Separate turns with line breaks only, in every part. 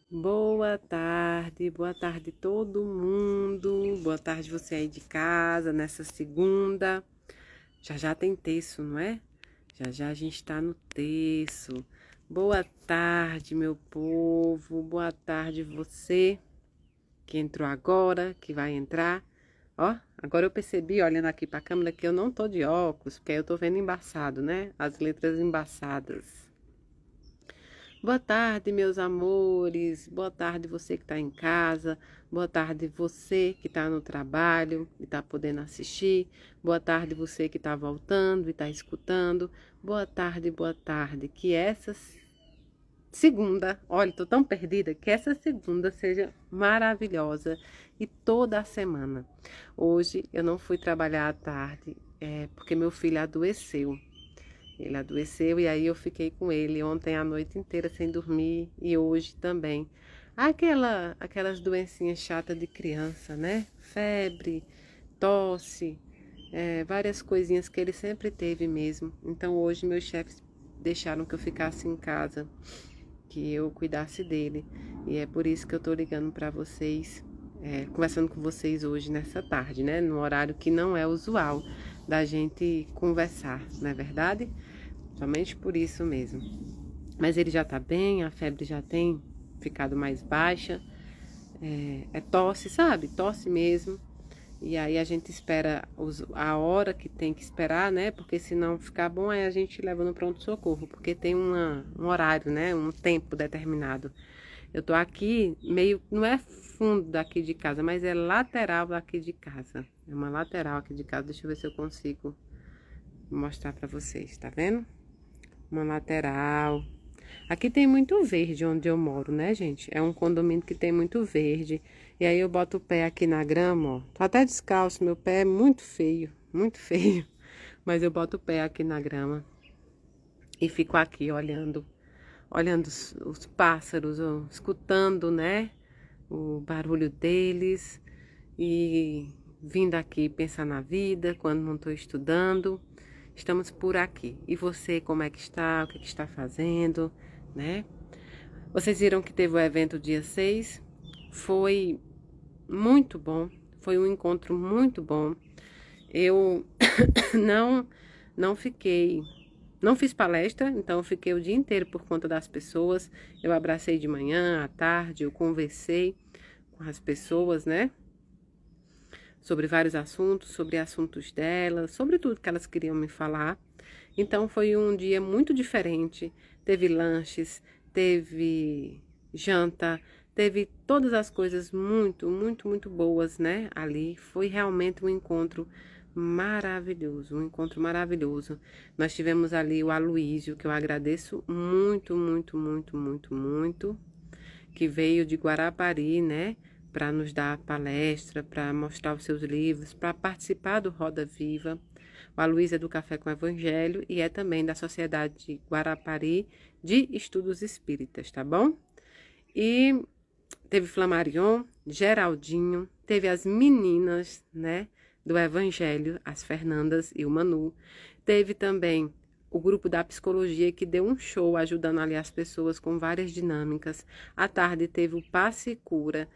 Boa tarde todo mundo. Boa tarde você aí de casa nessa segunda. Já já tem terço, não é? Já já a gente tá no terço. Boa tarde, meu povo. Boa tarde você que entrou agora, que vai entrar. Ó, agora eu percebi, olhando aqui pra câmera, que eu não tô de óculos, porque aí eu tô vendo embaçado, né? As letras embaçadas. Boa tarde, meus amores. Boa tarde, você que está em casa. Boa tarde, você que está no trabalho e está podendo assistir. Boa tarde, você que está voltando e está escutando. Boa tarde, boa tarde. Que essa segunda, olha, estou tão perdida, que essa segunda seja maravilhosa e toda a semana. Hoje eu não fui trabalhar à tarde, porque meu filho adoeceu. Ele adoeceu e aí eu fiquei com ele ontem a noite inteira sem dormir e hoje também. Aquelas doencinhas chatas de criança, né? Febre, tosse, várias coisinhas que ele sempre teve mesmo. Então hoje meus chefes deixaram que eu ficasse em casa, que eu cuidasse dele. E é por isso que eu tô ligando para vocês, conversando com vocês hoje nessa tarde, né? No horário que não é usual da gente conversar, não é verdade? Somente por isso mesmo. Mas ele já tá bem, a febre já tem ficado mais baixa. É tosse, sabe? Tosse mesmo. E aí a gente espera a hora que tem que esperar, né? Porque se não ficar bom, aí a gente leva no pronto-socorro. Porque tem um horário, né? Um tempo determinado. Eu tô aqui meio... Não é fundo daqui de casa, mas é lateral daqui de casa. É uma lateral aqui de casa. Deixa eu ver se eu consigo mostrar pra vocês, tá vendo? Uma lateral. Aqui tem muito verde onde eu moro, né, gente? É um condomínio que tem muito verde. E aí eu boto o pé aqui na grama, ó. Tô até descalço, meu pé é muito feio, muito feio. Mas eu boto o pé aqui na grama e fico aqui olhando os pássaros, ó, escutando, né, o barulho deles e vindo aqui pensar na vida quando não estou estudando. Estamos por aqui. E você, como é que está? O que está fazendo, né? Vocês viram que teve o evento dia 6? Foi muito bom. Foi um encontro muito bom. Eu não não fiquei, não fiz palestra, então eu fiquei o dia inteiro por conta das pessoas. Eu abracei de manhã, à tarde, eu conversei com as pessoas, né? Sobre vários assuntos, sobre assuntos delas, sobre tudo que elas queriam me falar. Então foi um dia muito diferente. Teve lanches, teve janta, teve todas as coisas muito, muito, muito boas, né? Ali foi realmente um encontro maravilhoso, um encontro maravilhoso. Nós tivemos ali o Aloísio, que eu agradeço muito, muito, muito, muito, muito, que veio de Guarapari, né? Para nos dar palestra, para mostrar os seus livros, para participar do Roda Viva. O Aloysio é do Café com Evangelho e é também da Sociedade Guarapari de Estudos Espíritas, tá bom? E teve Flamarion, Geraldinho, teve as meninas, né, do Evangelho, as Fernandas e o Manu. Teve também o grupo da psicologia que deu um show ajudando ali as pessoas com várias dinâmicas. À tarde teve o Passe e Cura,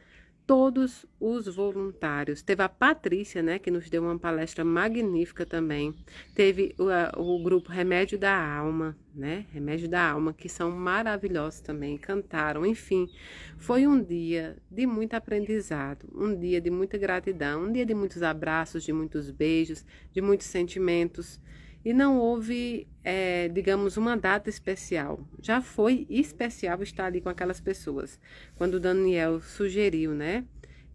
todos os voluntários. Teve a Patrícia, né, que nos deu uma palestra magnífica também. Teve o grupo Remédio da Alma, né, Remédio da Alma, que são maravilhosos também, cantaram, enfim. Foi um dia de muito aprendizado, um dia de muita gratidão, um dia de muitos abraços, de muitos beijos, de muitos sentimentos. E não houve, digamos, uma data especial. Já foi especial estar ali com aquelas pessoas. Quando o Daniel sugeriu, né,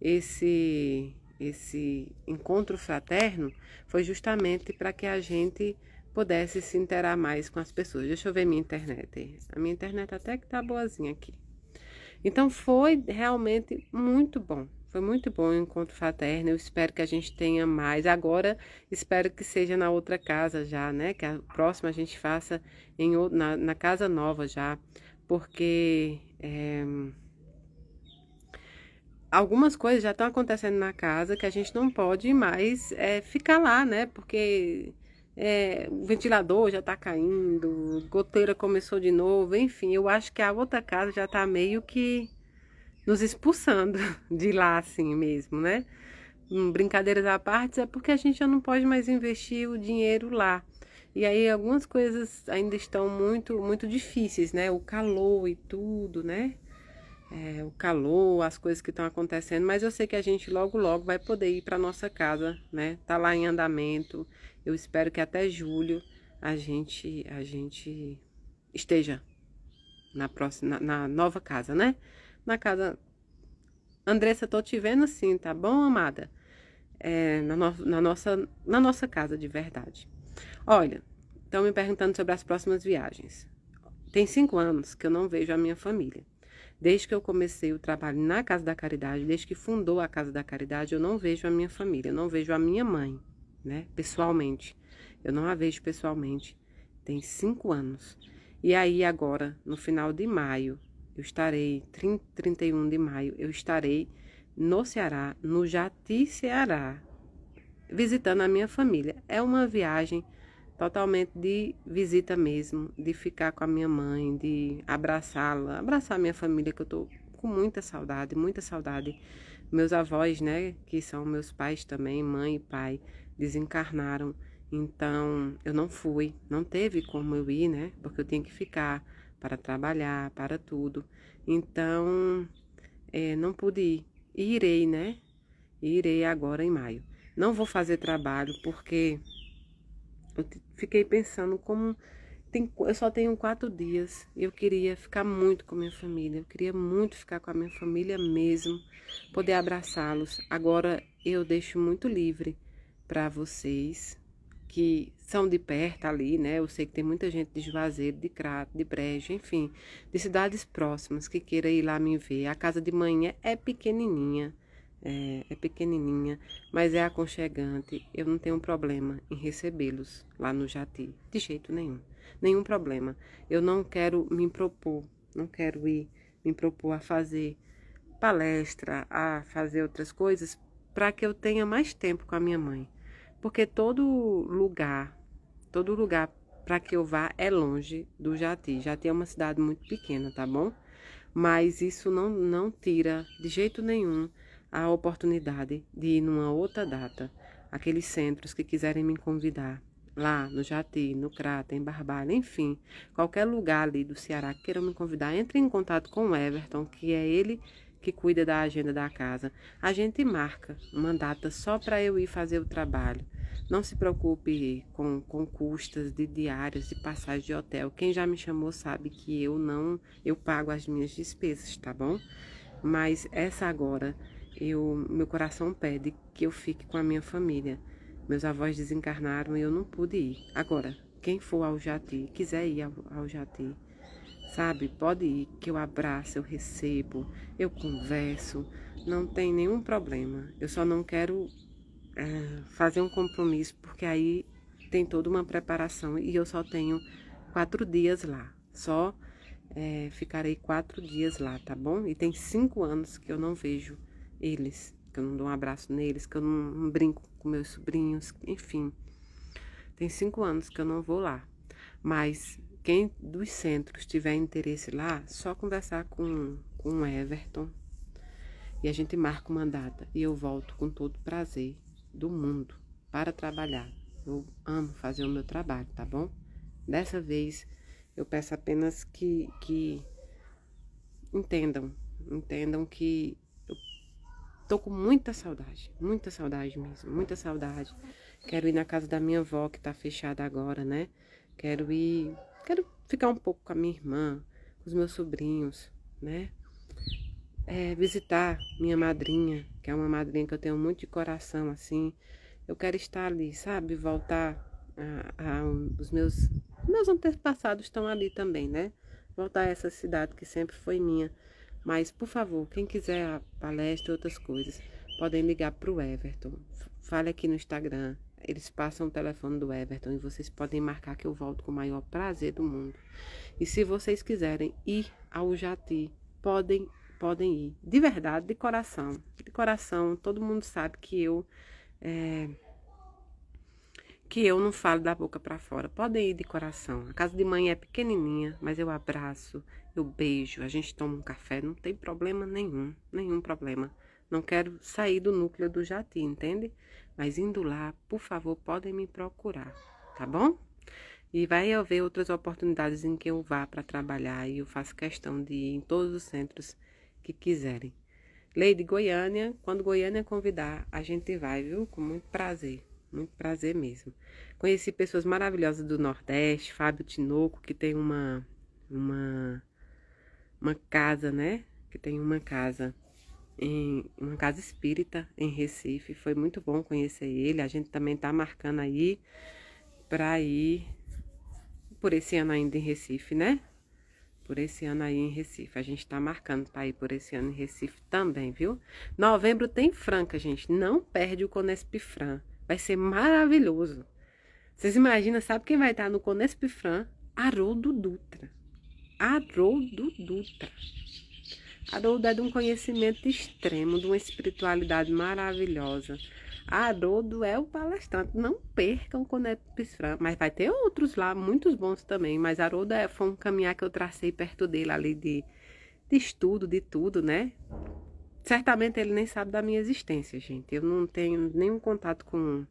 esse encontro fraterno, foi justamente para que a gente pudesse se interar mais com as pessoas. Deixa eu ver minha internet. A minha internet até que tá boazinha aqui. Então foi realmente muito bom. Foi muito bom o encontro fraterno. Eu espero que a gente tenha mais. Agora, espero que seja na outra casa já, né? Que a próxima a gente faça na casa nova já. Porque algumas coisas já estão acontecendo na casa que a gente não pode mais ficar lá, né? Porque o ventilador já tá caindo, goteira começou de novo. Enfim, eu acho que a outra casa já tá meio que nos expulsando de lá assim mesmo, né? Brincadeiras à parte, é porque a gente já não pode mais investir o dinheiro lá. E aí algumas coisas ainda estão muito difíceis, né? O calor e tudo, né? O calor, as coisas que estão acontecendo, mas eu sei que a gente logo vai poder ir para nossa casa, né? Tá lá em andamento. Eu espero que até julho a gente esteja na próxima, na nova casa, né? Na casa. Andressa, tô te vendo sim, tá bom, amada? Na nossa casa de verdade. Olha, estão me perguntando sobre as próximas viagens. Tem 5 anos que eu não vejo a minha família. Desde que eu comecei o trabalho na Casa da Caridade, desde que fundou a Casa da Caridade, eu não vejo a minha família, eu não vejo a minha mãe, né? Pessoalmente. Eu não a vejo pessoalmente. Tem 5 anos. E aí, agora, no final de maio, eu estarei, 31 de maio, eu estarei no Ceará, no Jati, Ceará, visitando a minha família. É uma viagem totalmente de visita mesmo, de ficar com a minha mãe, de abraçá-la, abraçar a minha família, que eu tô com muita saudade, muita saudade. Meus avós, né, que são meus pais também, mãe e pai, desencarnaram. Então, eu não fui, não teve como eu ir, né, porque eu tinha que ficar para trabalhar, para tudo. Então, não pude ir. E irei, né? Irei agora em maio. Não vou fazer trabalho porque eu fiquei pensando como eu só tenho 4 dias. Eu queria ficar muito com minha família. Eu queria muito ficar com a minha família mesmo, poder abraçá-los. Agora eu deixo muito livre para vocês que são de perto ali, né? Eu sei que tem muita gente de Juazeiro, de Crato, de Brejo, enfim, de cidades próximas que queira ir lá me ver. A casa de manhã é pequenininha. É pequenininha, mas é aconchegante. Eu não tenho problema em recebê-los lá no Jati, de jeito nenhum. Nenhum problema. Eu não quero me propor, não quero ir me propor a fazer palestra, a fazer outras coisas, para que eu tenha mais tempo com a minha mãe. Porque todo lugar para que eu vá é longe do Jati. Jati é uma cidade muito pequena, tá bom? Mas isso não tira de jeito nenhum a oportunidade de ir numa outra data. Aqueles centros que quiserem me convidar, lá no Jati, no Crato, em Barbalha, enfim, qualquer lugar ali do Ceará que queiram me convidar, entre em contato com o Everton, que é ele que cuida da agenda da casa. A gente marca uma data só para eu ir fazer o trabalho. Não se preocupe com custas de diárias, de passagem de hotel. Quem já me chamou sabe que eu pago as minhas despesas, tá bom? Mas essa agora, meu coração pede que eu fique com a minha família. Meus avós desencarnaram e eu não pude ir. Agora, quem for ao Jati, quiser ir ao Jati, sabe? Pode ir, que eu abraço, eu recebo, eu converso, não tem nenhum problema. Eu só não quero fazer um compromisso, porque aí tem toda uma preparação e eu só tenho 4 dias lá. Só ficarei 4 dias lá, tá bom? E tem 5 anos que eu não vejo eles, que eu não dou um abraço neles, que eu não brinco com meus sobrinhos, enfim. Tem 5 anos que eu não vou lá. Mas quem dos centros tiver interesse lá, só conversar com o Everton e a gente marca uma data e eu volto com todo prazer do mundo para trabalhar. Eu amo fazer o meu trabalho, tá bom? Dessa vez eu peço apenas que entendam que eu tô com muita saudade mesmo, muita saudade. Quero ir na casa da minha avó que tá fechada agora, né? Quero ficar um pouco com a minha irmã, com os meus sobrinhos, né? Visitar minha madrinha, que é uma madrinha que eu tenho muito de coração, assim. Eu quero estar ali, sabe? Voltar os meus antepassados estão ali também, né? Voltar a essa cidade que sempre foi minha. Mas, por favor, quem quiser a palestra e outras coisas, podem ligar para o Everton. Fale aqui no Instagram. Eles passam o telefone do Everton e vocês podem marcar que eu volto com o maior prazer do mundo. E se vocês quiserem ir ao Jati, podem ir. De verdade, de coração. De coração, todo mundo sabe que eu não falo da boca para fora. Podem ir de coração. A casa de mãe é pequenininha, mas eu abraço, eu beijo, a gente toma um café, não tem problema nenhum problema. Não quero sair do núcleo do Jati, entende? Mas indo lá, por favor, podem me procurar, tá bom? E vai haver outras oportunidades em que eu vá para trabalhar e eu faço questão de ir em todos os centros que quiserem. Lei de Goiânia, quando Goiânia convidar, a gente vai, viu? Com muito prazer mesmo. Conheci pessoas maravilhosas do Nordeste, Fábio Tinoco, que tem uma casa, né? Que tem uma casa uma casa espírita em Recife. Foi muito bom conhecer ele. A gente também tá marcando aí para ir por esse ano ainda em Recife, né? Por esse ano aí em Recife. A gente tá marcando para ir por esse ano em Recife também, viu? Novembro tem Franca, gente. Não perde o Conespifran. Vai ser maravilhoso. Vocês imaginam, sabe quem vai estar no Conespifran? Haroldo Dutra. Haroldo Dutra. Haroldo é de um conhecimento extremo, de uma espiritualidade maravilhosa. Haroldo é o palestrante. Não percam o Conespifran. Mas vai ter outros lá, muitos bons também. Mas Haroldo foi um caminhar que eu tracei perto dele ali de estudo, de tudo, né? Certamente ele nem sabe da minha existência, gente. Eu não tenho nenhum contato com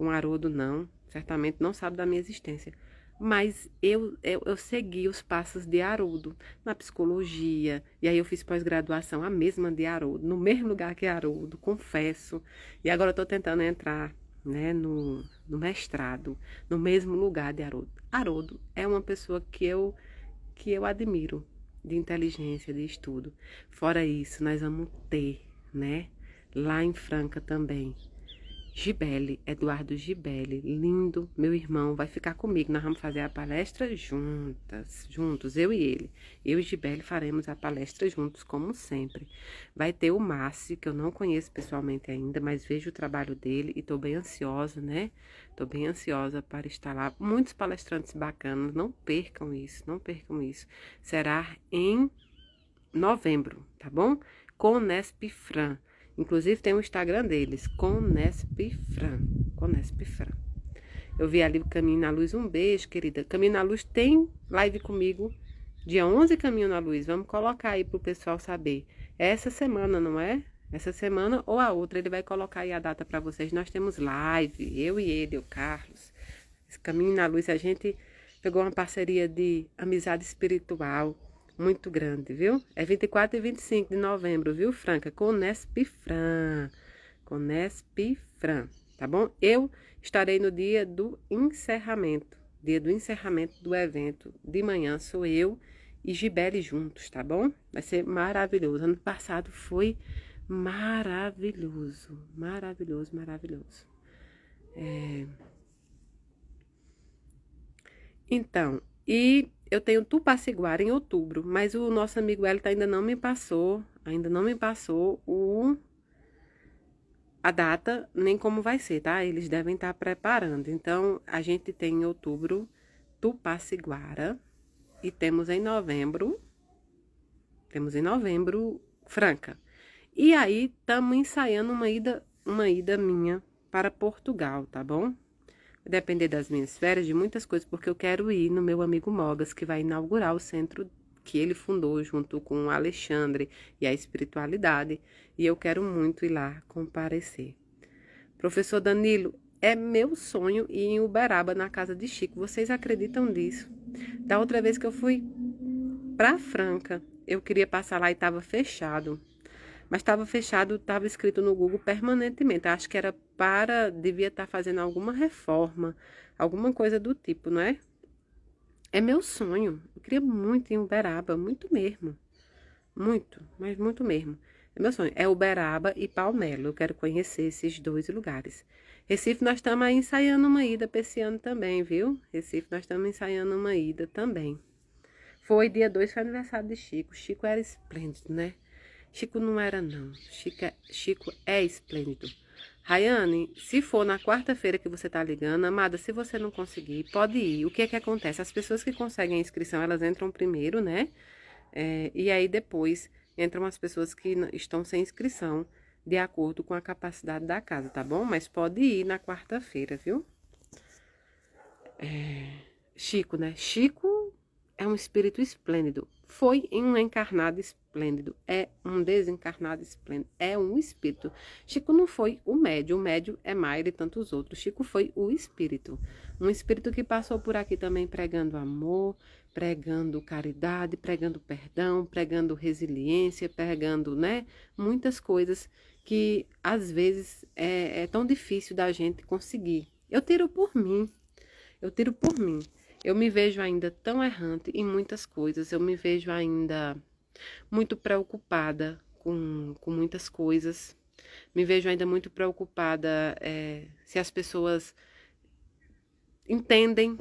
Haroldo, não. Certamente não sabe da minha existência. Mas eu segui os passos de Haroldo na psicologia. E aí eu fiz pós-graduação, a mesma de Haroldo, no mesmo lugar que Haroldo, confesso. E agora eu tô tentando entrar, né, no mestrado, no mesmo lugar de Haroldo. Haroldo é uma pessoa que eu admiro, de inteligência, de estudo. Fora isso, nós vamos ter, né, lá em Franca também, Gibele, Eduardo Gibele, lindo, meu irmão, vai ficar comigo. Nós vamos fazer a palestra juntos, eu e ele. Eu e Gibele faremos a palestra juntos, como sempre. Vai ter o Márcio, que eu não conheço pessoalmente ainda, mas vejo o trabalho dele e tô bem ansiosa, né? Tô bem ansiosa para estar lá. Muitos palestrantes bacanas, não percam isso, não percam isso. Será em novembro, tá bom? Conespifran. Inclusive tem o Instagram deles, Conespifran. Eu vi ali o Caminho na Luz, um beijo, querida. Caminho na Luz tem live comigo, dia 11, Caminho na Luz. Vamos colocar aí pro pessoal saber. É essa semana, não é? Essa semana ou a outra, ele vai colocar aí a data para vocês. Nós temos live, eu e ele, o Carlos. Esse Caminho na Luz, a gente pegou uma parceria de amizade espiritual muito grande, viu? É 24 e 25 de novembro, viu, Franca? Conespifran, tá bom? Eu estarei no dia do encerramento do evento. De manhã sou eu e Gibele juntos, tá bom? Vai ser maravilhoso. Ano passado foi maravilhoso. Então, e eu tenho Tupaciguara em outubro, mas o nosso amigo Elton ainda não me passou a data, nem como vai ser, tá? Eles devem estar preparando. Então, a gente tem em outubro Tupaciguara e temos em novembro Franca. E aí, estamos ensaiando uma ida minha para Portugal, tá bom? Depender das minhas férias, de muitas coisas, porque eu quero ir no meu amigo Mogas, que vai inaugurar o centro que ele fundou junto com o Alexandre e a espiritualidade, e eu quero muito ir lá comparecer. Professor Danilo, é meu sonho ir em Uberaba, na casa de Chico. Vocês acreditam nisso? Da outra vez que eu fui para Franca, eu queria passar lá e estava fechado. Mas estava fechado, estava escrito no Google permanentemente. Acho que devia estar fazendo alguma reforma, alguma coisa do tipo, não é? É meu sonho. Eu queria muito ir em Uberaba, muito mesmo. Muito, mas muito mesmo. É meu sonho. É Uberaba e Palmelo. Eu quero conhecer esses dois lugares. Recife, nós estamos aí ensaiando uma ida para esse ano também, viu? Recife, nós estamos ensaiando uma ida também. Foi dia 2, foi aniversário de Chico. Chico era esplêndido, né? Chico não era, não. Chico é esplêndido. Rayane, se for na quarta-feira que você tá ligando, amada, se você não conseguir, pode ir. O que é que acontece? As pessoas que conseguem a inscrição, elas entram primeiro, né? E aí depois entram as pessoas que estão sem inscrição, de acordo com a capacidade da casa, tá bom? Mas pode ir na quarta-feira, viu? Chico, né? Chico é um espírito esplêndido. Foi um encarnado esplêndido, é um desencarnado esplêndido, é um espírito. Chico não foi o médio é Mayra e tantos outros. Chico foi o espírito. Um espírito que passou por aqui também pregando amor, pregando caridade, pregando perdão, pregando resiliência, pregando, né, muitas coisas que às vezes é tão difícil da gente conseguir. Eu tiro por mim. Eu me vejo ainda tão errante em muitas coisas. Eu me vejo ainda muito preocupada com muitas coisas. Me vejo ainda muito preocupada se as pessoas entendem,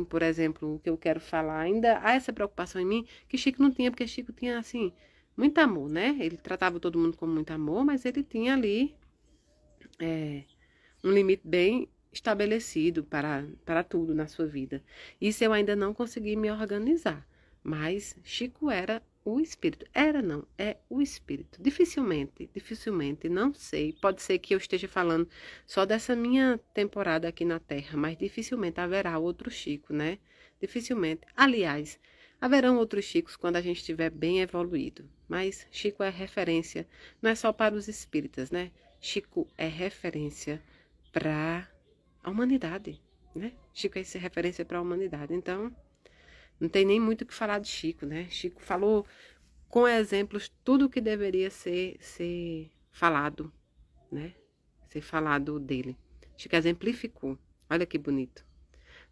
por exemplo, o que eu quero falar. Ainda há essa preocupação em mim que Chico não tinha, porque Chico tinha, assim, muito amor, né? Ele tratava todo mundo com muito amor, mas ele tinha ali um limite bem estabelecido para tudo na sua vida. Isso eu ainda não consegui me organizar, mas Chico era o espírito. Era não, é o espírito. Dificilmente, não sei. Pode ser que eu esteja falando só dessa minha temporada aqui na Terra, mas dificilmente haverá outro Chico, né? Dificilmente. Aliás, haverão outros Chicos quando a gente estiver bem evoluído. Mas Chico é referência, não é só para os espíritas, né? Chico é referência para a humanidade, né? Chico é essa referência para a humanidade. Então, não tem nem muito o que falar de Chico, né? Chico falou com exemplos tudo o que deveria ser falado, né? Ser falado dele. Chico exemplificou. Olha que bonito.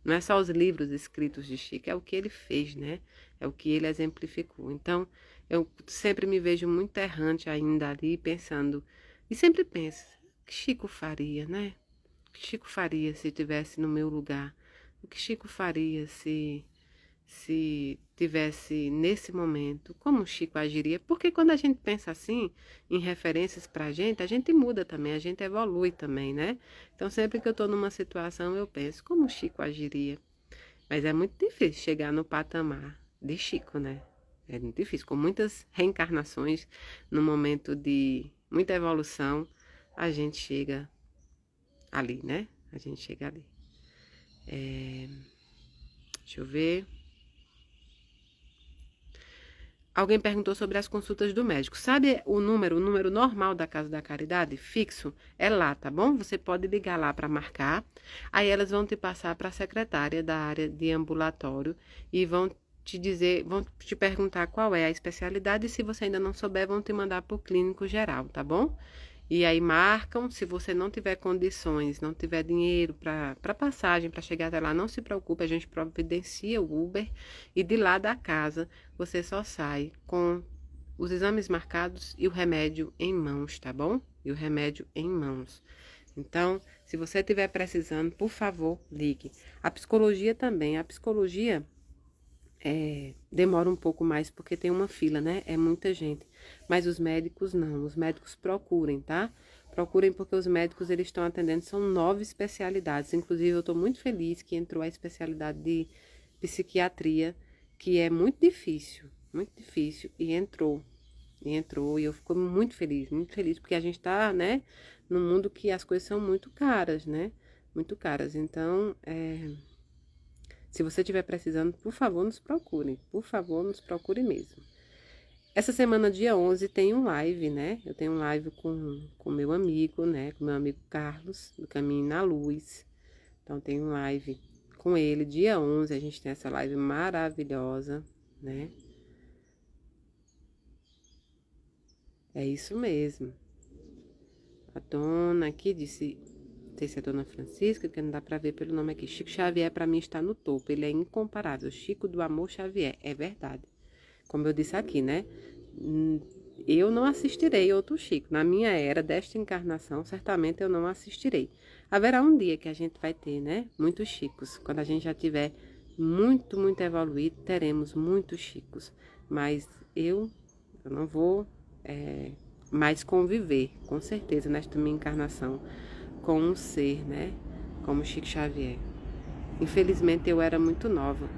Não é só os livros escritos de Chico, é o que ele fez, né? É o que ele exemplificou. Então, eu sempre me vejo muito errante ainda ali, pensando, e sempre penso, o que Chico faria, né? O que Chico faria se estivesse no meu lugar? O que Chico faria se tivesse nesse momento? Como Chico agiria? Porque quando a gente pensa assim, em referências pra gente, a gente muda também, a gente evolui também, né? Então, sempre que eu tô numa situação, eu penso, como Chico agiria? Mas é muito difícil chegar no patamar de Chico, né? É muito difícil. Com muitas reencarnações, no momento de muita evolução, a gente chega ali, né? A gente chega ali. Deixa eu ver. Alguém perguntou sobre as consultas do médico. Sabe o número normal da Casa da Caridade, fixo? É lá, tá bom? Você pode ligar lá para marcar. Aí elas vão te passar para a secretária da área de ambulatório e vão te perguntar qual é a especialidade. E se você ainda não souber, vão te mandar para o clínico geral, tá bom? E aí marcam, se você não tiver condições, não tiver dinheiro para passagem, para chegar até lá, não se preocupe, a gente providencia o Uber e de lá da casa você só sai com os exames marcados e o remédio em mãos, tá bom? E o remédio em mãos. Então, se você estiver precisando, por favor, ligue. A psicologia também, demora um pouco mais porque tem uma fila, né? É muita gente. Mas os médicos não. Os médicos procurem, tá? Procurem porque os médicos eles estão atendendo. São 9 especialidades. Inclusive, eu estou muito feliz que entrou a especialidade de psiquiatria, que é muito difícil. Muito difícil. E entrou. E eu fico muito feliz, porque a gente tá, né? Num mundo que as coisas são muito caras, né? Muito caras. Então, se você estiver precisando, por favor, nos procure. Por favor, nos procure mesmo. Essa semana, dia 11, tem um live, né? Eu tenho um live com meu amigo, né? Com meu amigo Carlos, do Caminho na Luz. Então, tem um live com ele. Dia 11, a gente tem essa live maravilhosa, né? É isso mesmo. A dona aqui disse... Não sei se é a Dona Francisca, que não dá pra ver pelo nome aqui. Chico Xavier, pra mim, está no topo. Ele é incomparável. Chico do Amor Xavier. É verdade. Como eu disse aqui, né? Eu não assistirei outro Chico. Na minha era desta encarnação, certamente eu não assistirei. Haverá um dia que a gente vai ter, né? Muitos Chicos. Quando a gente já tiver muito, muito evoluído, teremos muitos Chicos. Mas eu não vou mais conviver, com certeza, nesta minha encarnação, com um ser, né, como Chico Xavier. Infelizmente, eu era muito nova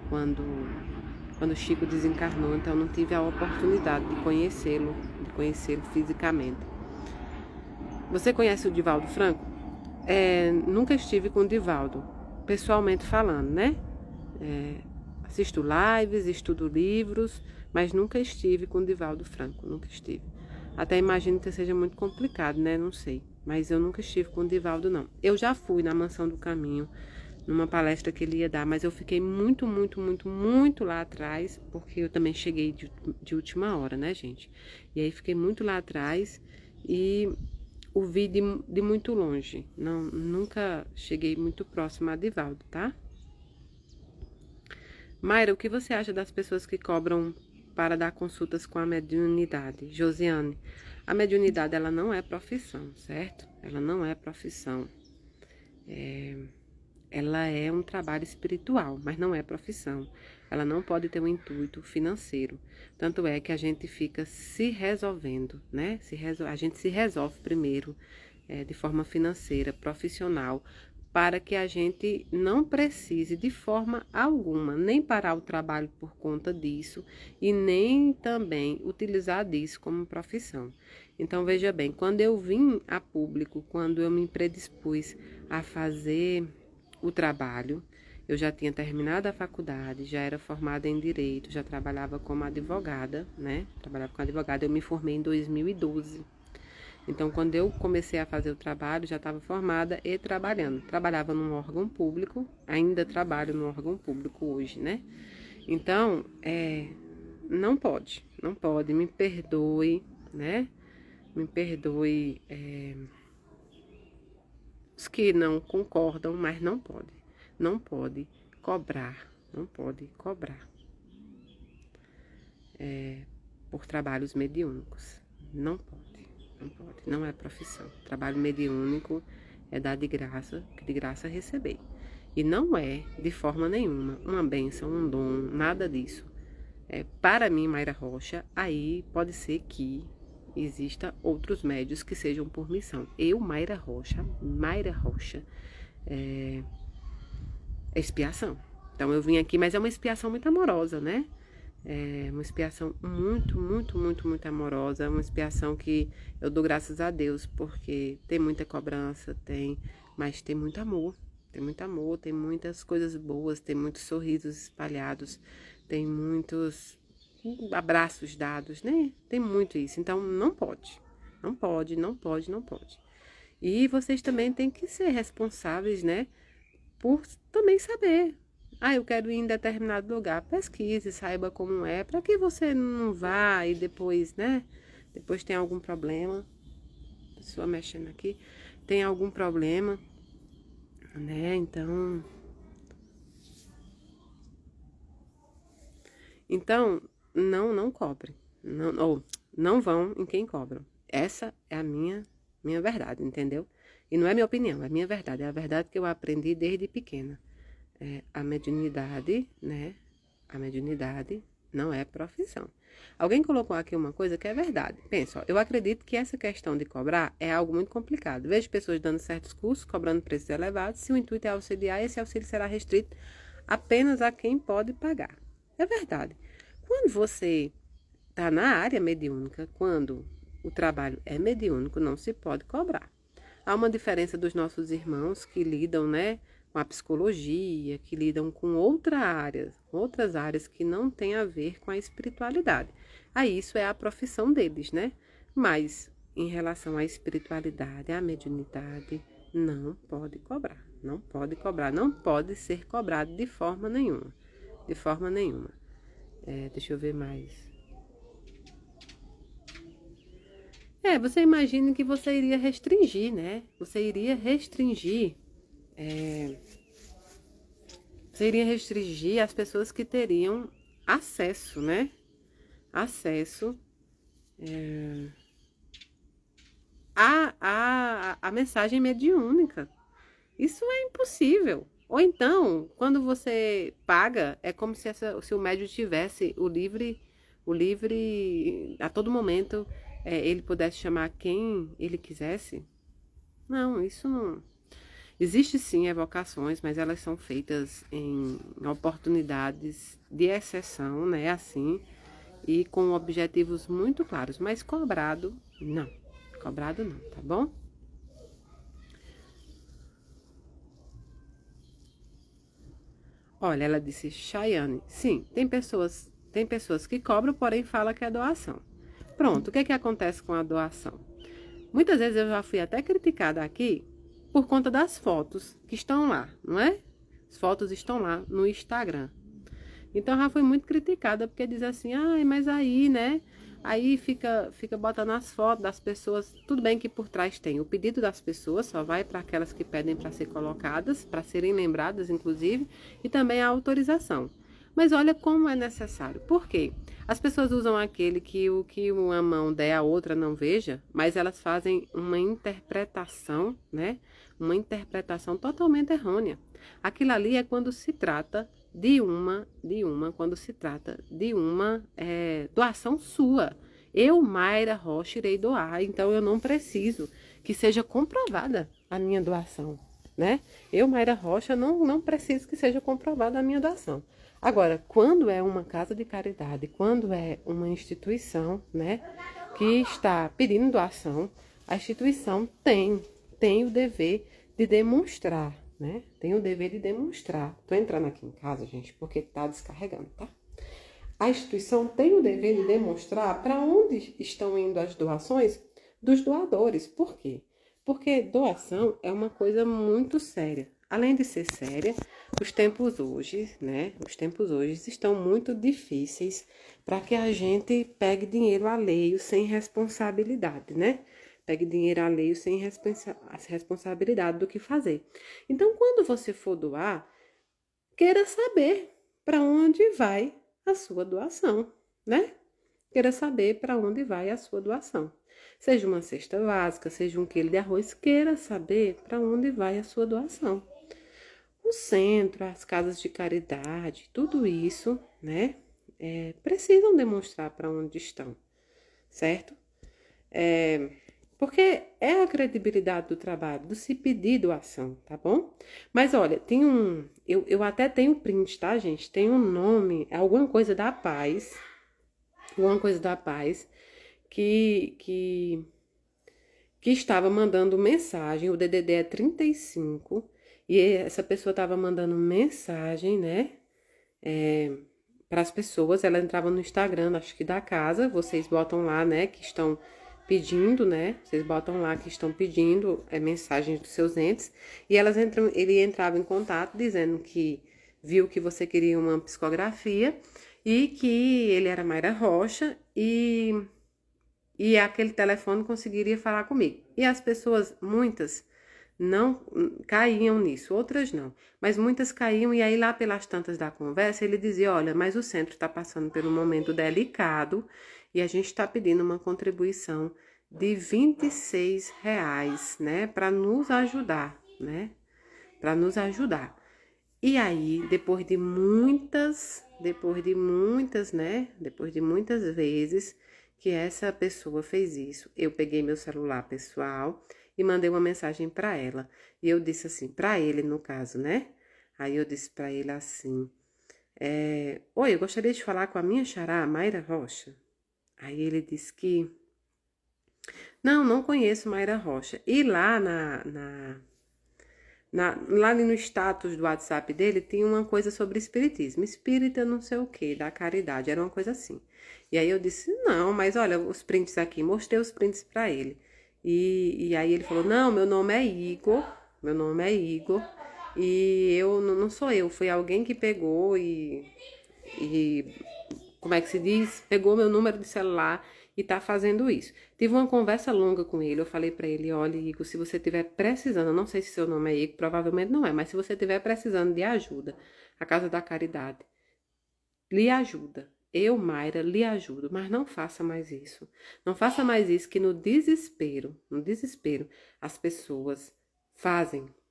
quando Chico desencarnou, então não tive a oportunidade de conhecê-lo fisicamente. Você conhece o Divaldo Franco? Nunca estive com o Divaldo, pessoalmente falando, né? Assisto lives, estudo livros, mas nunca estive com o Divaldo Franco, nunca estive. Até imagino que seja muito complicado, né? Não sei. Mas eu nunca estive com o Divaldo, não. Eu já fui na Mansão do Caminho, numa palestra que ele ia dar, mas eu fiquei muito lá atrás, porque eu também cheguei de última hora, né, gente? E aí fiquei muito lá atrás e o vi de muito longe. Não, nunca cheguei muito próximo a Divaldo, tá? Mayra, o que você acha das pessoas que cobram para dar consultas com a mediunidade? Josiane, a mediunidade, ela não é profissão, certo? Ela não é profissão. Ela é um trabalho espiritual, mas não é profissão. Ela não pode ter um intuito financeiro. Tanto é que a gente fica se resolvendo, né? A gente se resolve primeiro de forma financeira, profissional, para que a gente não precise de forma alguma nem parar o trabalho por conta disso e nem também utilizar disso como profissão. Então, veja bem, quando eu vim a público, quando eu me predispus a fazer o trabalho, eu já tinha terminado a faculdade, já era formada em Direito, já trabalhava como advogada, né? Trabalhava como advogada, eu me formei em 2012. Então, quando eu comecei a fazer o trabalho, já estava formada e trabalhando. Trabalhava num órgão público, ainda trabalho no órgão público hoje, né? Então, não pode, me perdoe, né? Me perdoe os que não concordam, mas não pode cobrar, não pode cobrar por trabalhos mediúnicos, não pode, não é profissão. Trabalho mediúnico é dar de graça, que de graça receber. E não é, de forma nenhuma, uma bênção, um dom, nada disso. Para mim, Mayra Rocha, aí pode ser que exista outros médios que sejam por missão. Eu, Mayra Rocha, é expiação. Então, eu vim aqui, mas é uma expiação muito amorosa, né? É uma expiação muito amorosa, uma expiação que eu dou graças a Deus, porque tem muita cobrança, mas tem muito amor, tem muitas coisas boas, tem muitos sorrisos espalhados, tem muitos abraços dados, né? Tem muito isso, então não pode. E vocês também têm que ser responsáveis, né? Por também saber. Eu quero ir em determinado lugar. Pesquise, saiba como é, para que você não vá e depois, né? Depois tem algum problema. Pessoa mexendo aqui. Tem algum problema, né? Então, não cobre. Não vão em quem cobram. Essa é a minha verdade, entendeu? E não é minha opinião, é minha verdade. É a verdade que eu aprendi desde pequena. A mediunidade, né? A mediunidade não é profissão. Alguém colocou aqui uma coisa que é verdade. Pensa, ó, eu acredito que essa questão de cobrar é algo muito complicado. Vejo pessoas dando certos cursos, cobrando preços elevados. Se o intuito é auxiliar, esse auxílio será restrito apenas a quem pode pagar. É verdade. Quando você está na área mediúnica, quando o trabalho é mediúnico, não se pode cobrar. Há uma diferença dos nossos irmãos que lidam, né, com a psicologia, que lidam com outras áreas que não têm a ver com a espiritualidade. Aí isso é a profissão deles, né? Mas em relação à espiritualidade, à mediunidade, não pode cobrar, não pode ser cobrado de forma nenhuma, deixa eu ver mais. Você imagina que você iria restringir, né? Você iria restringir as pessoas que teriam acesso, né? Acesso à mensagem mediúnica. Isso é impossível. Ou então, quando você paga, é como se o médium tivesse o livre, a todo momento, ele pudesse chamar quem ele quisesse. Não, isso não. Existe sim evocações, mas elas são feitas em oportunidades de exceção, né? Assim, e com objetivos muito claros. Mas cobrado, não. Cobrado não, tá bom? Olha, ela disse, Chayane, sim, tem pessoas que cobram, porém fala que é doação. Pronto, o que é que acontece com a doação? Muitas vezes eu já fui até criticada aqui por conta das fotos que estão lá, não é? As fotos estão lá no Instagram. Então já fui muito criticada porque diz assim, ai, mas aí, né? Aí fica botando as fotos das pessoas. Tudo bem que por trás tem o pedido das pessoas, só vai para aquelas que pedem para ser colocadas, para serem lembradas, inclusive, e também a autorização. Mas olha como é necessário. Por quê? As pessoas usam aquele que o que uma mão der, a outra não veja, mas elas fazem uma interpretação, né? Uma interpretação totalmente errônea. Aquilo ali é quando se trata quando se trata de uma doação sua. Eu, Mayra Rocha, irei doar, então eu não preciso que seja comprovada a minha doação, né? Eu, Mayra Rocha, não preciso que seja comprovada a minha doação. Agora, quando é uma casa de caridade, quando é uma instituição, né, que está pedindo doação, a instituição tem o dever de demonstrar, né? Tem o dever de demonstrar. Tô entrando aqui em casa, gente, porque tá descarregando, tá? A instituição tem o dever de demonstrar para onde estão indo as doações dos doadores. Por quê? Porque doação é uma coisa muito séria. Além de ser séria, os tempos hoje, né? Os tempos hoje estão muito difíceis para que a gente pegue dinheiro alheio sem responsabilidade, né? Pegue dinheiro alheio sem responsabilidade do que fazer. Então, quando você for doar, queira saber para onde vai a sua doação, né? Queira saber para onde vai a sua doação. Seja uma cesta básica, seja um quilo de arroz, queira saber para onde vai a sua doação. O centro, as casas de caridade, tudo isso, né? Precisam demonstrar para onde estão, certo? Porque é a credibilidade do trabalho, do se pedir doação, tá bom? Mas olha, tem um. Eu até tenho print, tá, gente? Tem um nome, alguma coisa da paz. Alguma coisa da paz que, que, que estava mandando mensagem. O DDD é 35. E essa pessoa estava mandando mensagem, né? Para as pessoas. Ela entrava no Instagram, acho que da casa. Vocês botam lá, né? Que estão pedindo, né? Vocês botam lá que estão pedindo mensagens dos seus entes. E ele entrava em contato dizendo que viu que você queria uma psicografia e que ele era Mayra Rocha e aquele telefone conseguiria falar comigo. E as pessoas, muitas, não caíam nisso, outras não. Mas muitas caíam e aí lá pelas tantas da conversa ele dizia, olha, mas o centro está passando por um momento delicado e a gente está pedindo uma contribuição de R$ 26, né, para nos ajudar, né, para nos ajudar. E aí, depois de muitas, né, depois de muitas vezes que essa pessoa fez isso, eu peguei meu celular pessoal e mandei uma mensagem para ela. E eu disse assim, para ele no caso, né? Aí eu disse para ele assim, oi, eu gostaria de falar com a minha xará, Mayra Rocha. Aí ele disse que, não conheço Mayra Rocha. E lá lá no status do WhatsApp dele tinha uma coisa sobre espiritismo. Espírita não sei o que, da caridade, era uma coisa assim. E aí eu disse, não, mas olha os prints aqui, mostrei os prints para ele. E aí ele falou, não, meu nome é Igor, e eu não sou eu, foi alguém que pegou e como é que se diz? Pegou meu número de celular e tá fazendo isso. Tive uma conversa longa com ele, eu falei para ele, olha, Igor, se você tiver precisando, eu não sei se seu nome é Igor, provavelmente não é, mas se você tiver precisando de ajuda, a Casa da Caridade lhe ajuda. Eu, Mayra, lhe ajudo, mas não faça mais isso. Não faça mais isso que no desespero, as pessoas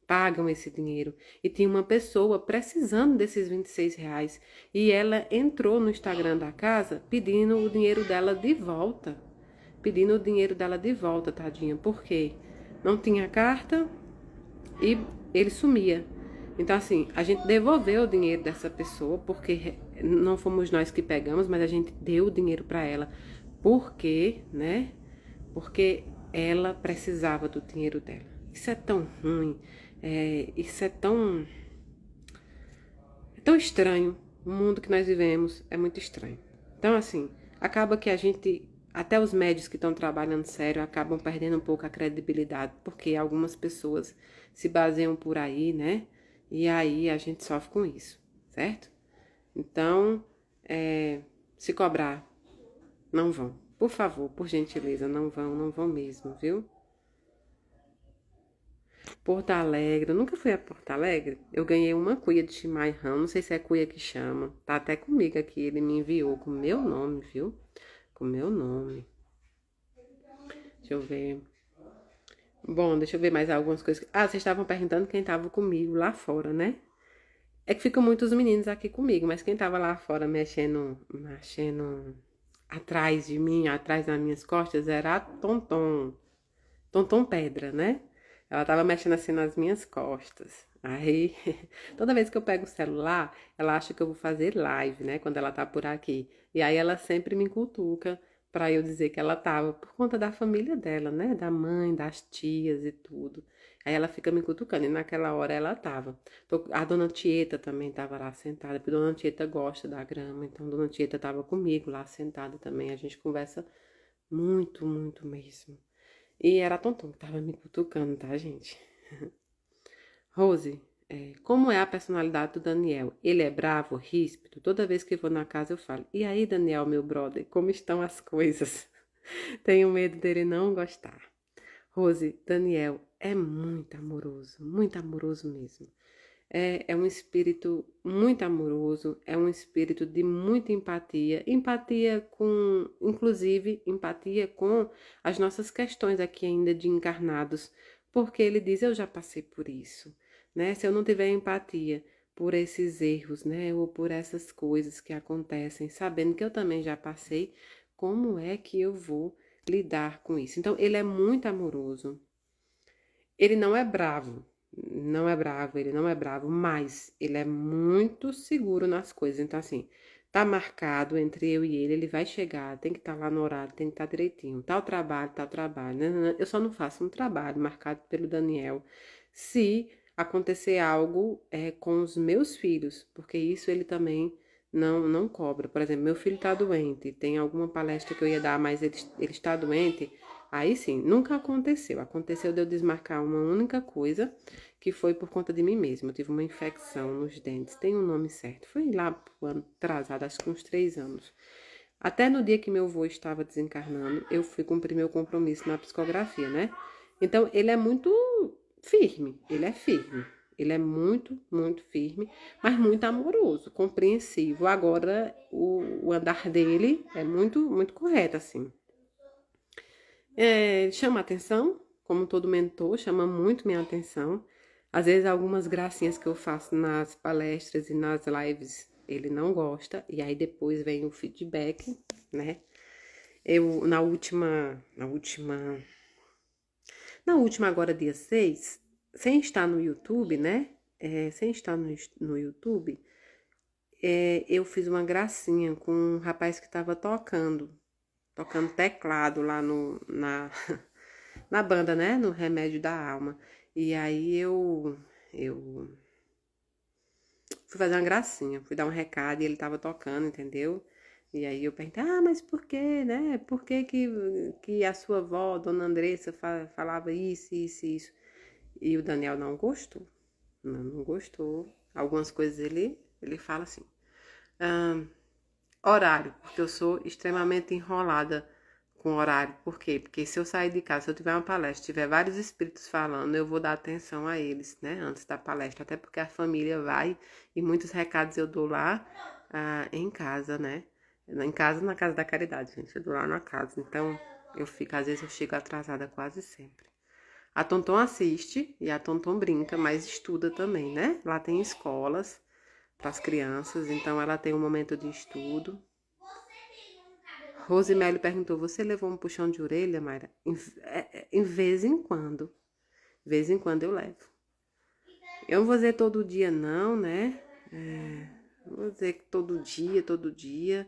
pagam esse dinheiro. E tinha uma pessoa precisando desses R$ 26 e ela entrou no Instagram da casa pedindo o dinheiro dela de volta. Tadinha. Por quê? Não tinha carta e ele sumia. Então, assim, a gente devolveu o dinheiro dessa pessoa, porque não fomos nós que pegamos, mas a gente deu o dinheiro para ela. Porque, né? Porque ela precisava do dinheiro dela. Isso é tão ruim, isso é tão... É tão estranho. O mundo que nós vivemos é muito estranho. Então, assim, acaba que a gente, até os médios que estão trabalhando sério, acabam perdendo um pouco a credibilidade, porque algumas pessoas se baseiam por aí, né? E aí a gente sofre com isso, certo? Então, se cobrar, não vão. Por favor, por gentileza, não vão mesmo, viu? Porto Alegre, eu nunca fui a Porto Alegre. Eu ganhei uma cuia de chimarrão, não sei se é cuia que chama. Tá até comigo aqui, ele me enviou com meu nome, viu? Com meu nome. Deixa eu ver. Bom, deixa eu ver mais algumas coisas. Ah, vocês estavam perguntando quem tava comigo lá fora, né? É que ficam muitos meninos aqui comigo, mas quem tava lá fora mexendo atrás de mim, atrás das minhas costas, era a Tonton. Tonton Pedra, né? Ela tava mexendo assim nas minhas costas. Aí, toda vez que eu pego o celular, ela acha que eu vou fazer live, né? Quando ela tá por aqui. E aí ela sempre me cutuca pra eu dizer que ela tava, por conta da família dela, né? Da mãe, das tias e tudo. Aí ela fica me cutucando, e naquela hora ela tava. A dona Tieta também tava lá sentada, porque dona Tieta gosta da grama, então dona Tieta tava comigo lá sentada também. A gente conversa muito, muito mesmo. E era a Tonton que tava me cutucando, tá, gente? Rose, como é a personalidade do Daniel? Ele é bravo, ríspido? Toda vez que vou na casa eu falo: E aí, Daniel, meu brother, como estão as coisas? Tenho medo dele não gostar. Rose, Daniel é muito amoroso mesmo. É um espírito muito amoroso, é um espírito de muita empatia, inclusive empatia com as nossas questões aqui ainda de encarnados, porque ele diz, eu já passei por isso, né? Se eu não tiver empatia por esses erros, né, ou por essas coisas que acontecem, sabendo que eu também já passei, como é que eu vou lidar com isso? Então, ele é muito amoroso, ele não é bravo, ele não é bravo, mas ele é muito seguro nas coisas. Então, assim, tá marcado entre eu e ele vai chegar, tem que estar lá no horário, tem que estar direitinho. Tal trabalho, tal trabalho. Eu só não faço um trabalho marcado pelo Daniel se acontecer algo com os meus filhos, porque isso ele também não cobra. Por exemplo, meu filho tá doente, tem alguma palestra que eu ia dar, mas ele está doente. Aí sim, nunca aconteceu. Aconteceu de eu desmarcar uma única coisa, que foi por conta de mim mesma. Eu tive uma infecção nos dentes, tem um nome certo. Foi lá pro ano atrasado, acho que uns 3 anos. Até no dia que meu avô estava desencarnando, eu fui cumprir meu compromisso na psicografia, né? Então, ele é muito firme, ele é firme. Ele é muito, muito firme, mas muito amoroso, compreensivo. Agora, o andar dele é muito, muito correto, assim. Chama atenção, como todo mentor, chama muito minha atenção. Às vezes, algumas gracinhas que eu faço nas palestras e nas lives, ele não gosta, e aí depois vem o feedback, né? Eu, na última agora, dia 6, sem estar no YouTube, né? Sem estar no YouTube, eu fiz uma gracinha com um rapaz que estava tocando teclado lá na banda, né? No Remédio da Alma. E aí eu fui fazer uma gracinha, fui dar um recado e ele tava tocando, entendeu? E aí eu perguntei, mas por quê, né? Por que a sua avó, Dona Andressa, falava isso, isso, isso? E o Daniel não gostou. Não gostou. Algumas coisas ele fala assim. Horário, porque eu sou extremamente enrolada com horário. Por quê? Porque se eu sair de casa, se eu tiver uma palestra, tiver vários espíritos falando, eu vou dar atenção a eles, né? Antes da palestra, até porque a família vai e muitos recados eu dou lá em casa, né? Em casa, na Casa da Caridade, gente. Eu dou lá na casa. Então, às vezes eu chego atrasada quase sempre. A Tonton assiste e a Tonton brinca, mas estuda também, né? Lá tem escolas para as crianças, então ela tem um momento de estudo. Rosemary perguntou, você levou um puxão de orelha, Mayra? Em vez em quando. De vez em quando eu levo. Eu não vou dizer todo dia não, né? Não vou dizer que todo dia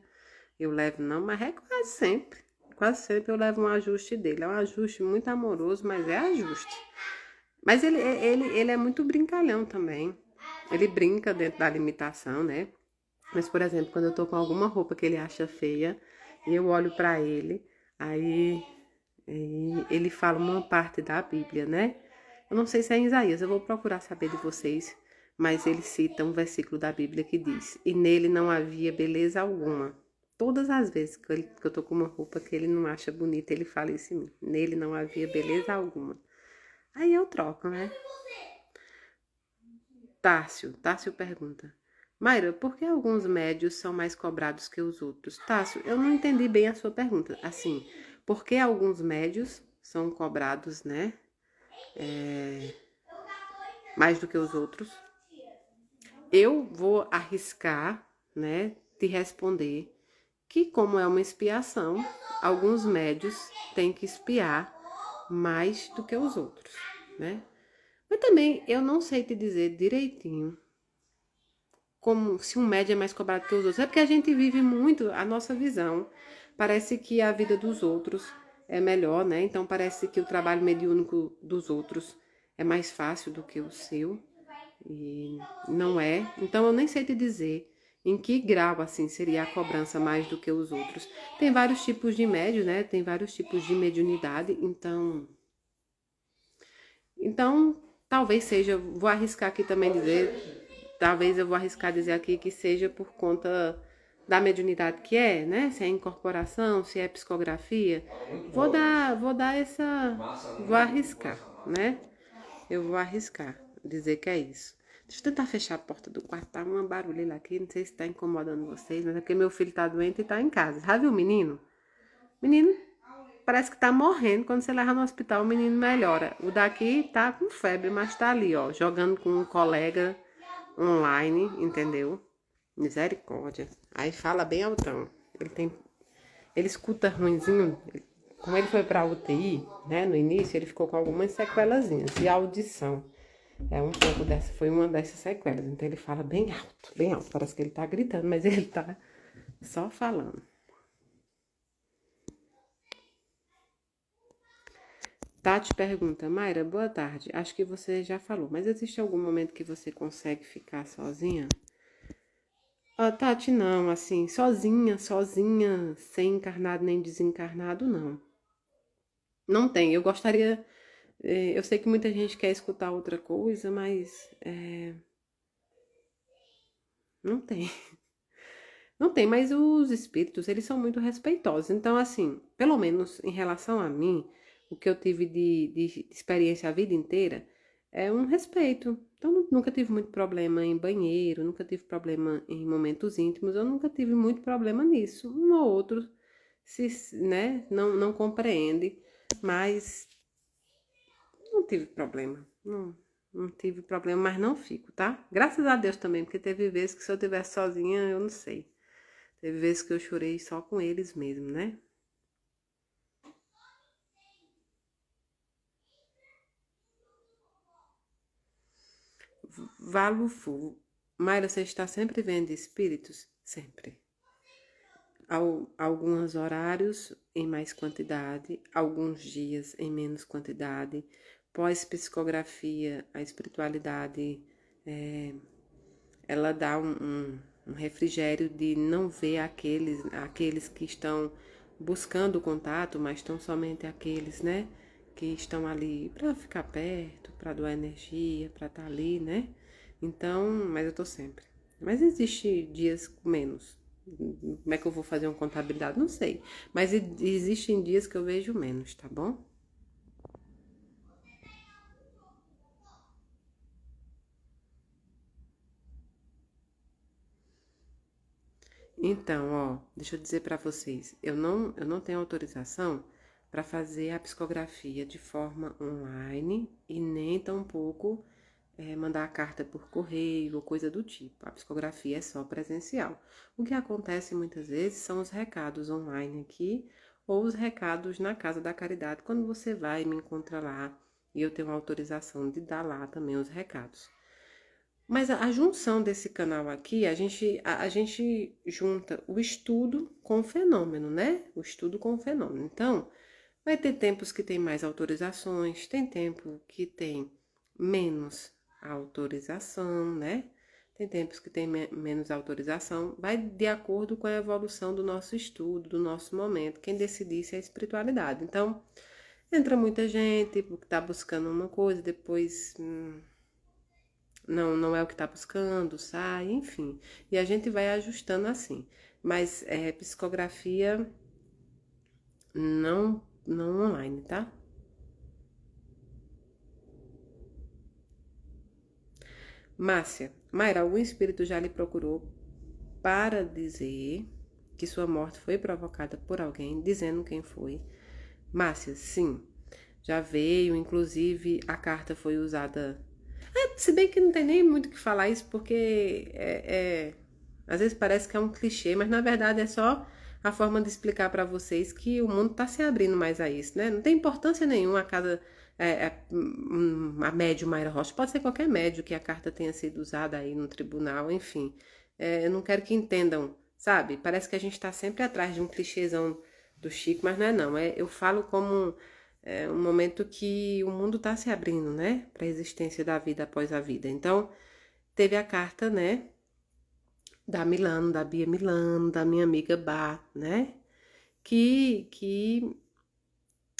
eu levo não, mas é quase sempre. Quase sempre eu levo um ajuste dele. É um ajuste muito amoroso, mas é ajuste. Mas ele é muito brincalhão também. Ele brinca dentro da limitação, né? Mas, por exemplo, quando eu tô com alguma roupa que ele acha feia, e eu olho pra ele, aí ele fala uma parte da Bíblia, né? Eu não sei se é em Isaías, eu vou procurar saber de vocês, mas ele cita um versículo da Bíblia que diz: E nele não havia beleza alguma. Todas as vezes que eu tô com uma roupa que ele não acha bonita, ele fala isso em mim. Nele não havia beleza alguma. Aí eu troco, né? Tássio pergunta: Mayra, por que alguns médios são mais cobrados que os outros? Tássio, eu não entendi bem a sua pergunta. Assim, por que alguns médios são cobrados, né? Mais do que os outros? Eu vou arriscar, né, te responder que, como é uma expiação, alguns médios têm que espiar mais do que os outros, né? Mas também eu não sei te dizer direitinho como se um médio é mais cobrado que os outros. É porque a gente vive muito a nossa visão. Parece que a vida dos outros é melhor, né? Então parece que o trabalho mediúnico dos outros é mais fácil do que o seu. E não é. Então eu nem sei te dizer em que grau assim seria a cobrança mais do que os outros. Tem vários tipos de médio, né? Tem vários tipos de mediunidade, então talvez seja, vou arriscar aqui também dizer, talvez eu vou arriscar dizer aqui que seja por conta da mediunidade que é, né? Se é incorporação, se é psicografia. Vou dar essa, vou arriscar, né? Eu vou arriscar dizer que é isso. Deixa eu tentar fechar a porta do quarto, tá uma barulheira aqui, não sei se tá incomodando vocês, mas é porque meu filho tá doente e tá em casa. Já viu o menino? Menino parece que tá morrendo, quando você leva no hospital o menino melhora. O daqui tá com febre, mas tá ali, ó, jogando com um colega online, entendeu? Misericórdia. Aí fala bem altão. Ele escuta ruinzinho. Como ele foi pra UTI, né, no início, ele ficou com algumas sequelazinhas. E a audição é um pouco dessa, foi uma dessas sequelas. Então ele fala bem alto, bem alto. Parece que ele tá gritando, mas ele tá só falando. Tati pergunta: Mayra, boa tarde. Acho que você já falou, mas existe algum momento que você consegue ficar sozinha? Ah, Tati, não, assim, sozinha, sem encarnado nem desencarnado, não. Não tem. Eu gostaria. Eu sei que muita gente quer escutar outra coisa, mas não tem. Não tem, mas os espíritos, eles são muito respeitosos. Então, assim, pelo menos em relação a mim, o que eu tive de experiência a vida inteira é um respeito. Então, nunca tive muito problema em banheiro, nunca tive problema em momentos íntimos, eu nunca tive muito problema nisso. Um ou outro, se, né, não compreende, mas não tive problema. Não tive problema, mas não fico, tá? Graças a Deus também, porque teve vezes que se eu estivesse sozinha, eu não sei. Teve vezes que eu chorei só com eles mesmo, né? Valufu. Mayra, você está sempre vendo espíritos? Sempre. Alguns horários em mais quantidade, alguns dias em menos quantidade. Pós-psicografia, a espiritualidade, ela dá um refrigério de não ver aqueles que estão buscando o contato, mas estão somente aqueles, né? Que estão ali para ficar perto, para doar energia, para estar ali, né? Então, mas eu tô sempre. Mas existe dias com menos. Como é que eu vou fazer uma contabilidade? Não sei. Mas existem dias que eu vejo menos, tá bom? Então, ó, deixa eu dizer para vocês, eu não tenho autorização para fazer a psicografia de forma online e nem tampouco mandar a carta por correio ou coisa do tipo. A psicografia é só presencial. O que acontece muitas vezes são os recados online aqui ou os recados na Casa da Caridade, quando você vai e me encontra lá e eu tenho autorização de dar lá também os recados. Mas a junção desse canal aqui, a gente junta o estudo com o fenômeno, né? O estudo com o fenômeno. Então, vai ter tempos que tem mais autorizações, tem tempo que tem menos autorização, né? tem tempos que tem menos autorização, vai de acordo com a evolução do nosso estudo, do nosso momento. Quem decidir isso é a espiritualidade. Então, entra muita gente que está buscando uma coisa, depois não é o que está buscando, sai, enfim. E a gente vai ajustando assim. Mas psicografia não online, tá? Márcia, Mayra, algum espírito já lhe procurou para dizer que sua morte foi provocada por alguém, dizendo quem foi? Márcia, sim, já veio, inclusive a carta foi usada. Se bem que não tem nem muito o que falar isso, porque às vezes parece que é um clichê, mas na verdade é só a forma de explicar para vocês que o mundo está se abrindo mais a isso, né? Não tem importância nenhuma a cada a médium Mayra Rocha, pode ser qualquer médium que a carta tenha sido usada aí no tribunal, enfim. Eu não quero que entendam, sabe? Parece que a gente está sempre atrás de um clichêzão do Chico, mas não é não. Eu falo como um momento que o mundo está se abrindo, né? Para a existência da vida após a vida. Então, teve a carta, né? Da Milano, da Bia Milano, da minha amiga Bá, né? Que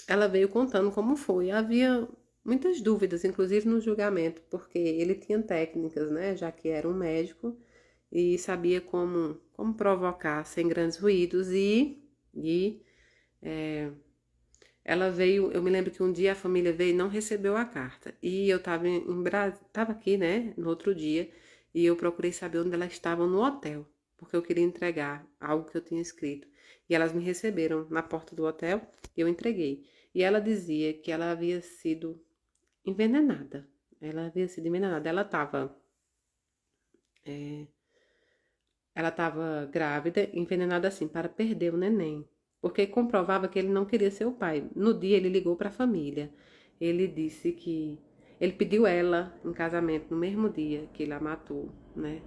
ela veio contando como foi. Havia muitas dúvidas, inclusive no julgamento, porque ele tinha técnicas, né? Já que era um médico e sabia como provocar sem grandes ruídos e ela veio, eu me lembro que um dia a família veio e não recebeu a carta. E eu tava aqui, né, no outro dia, e eu procurei saber onde elas estavam no hotel, porque eu queria entregar algo que eu tinha escrito. E elas me receberam na porta do hotel e eu entreguei. E ela dizia que ela havia sido envenenada. Ela havia sido envenenada. Ela estava grávida, envenenada assim, para perder o neném, porque comprovava que ele não queria ser o pai. No dia ele ligou para a família. Ele disse que ele pediu ela em casamento no mesmo dia que ele a matou, né?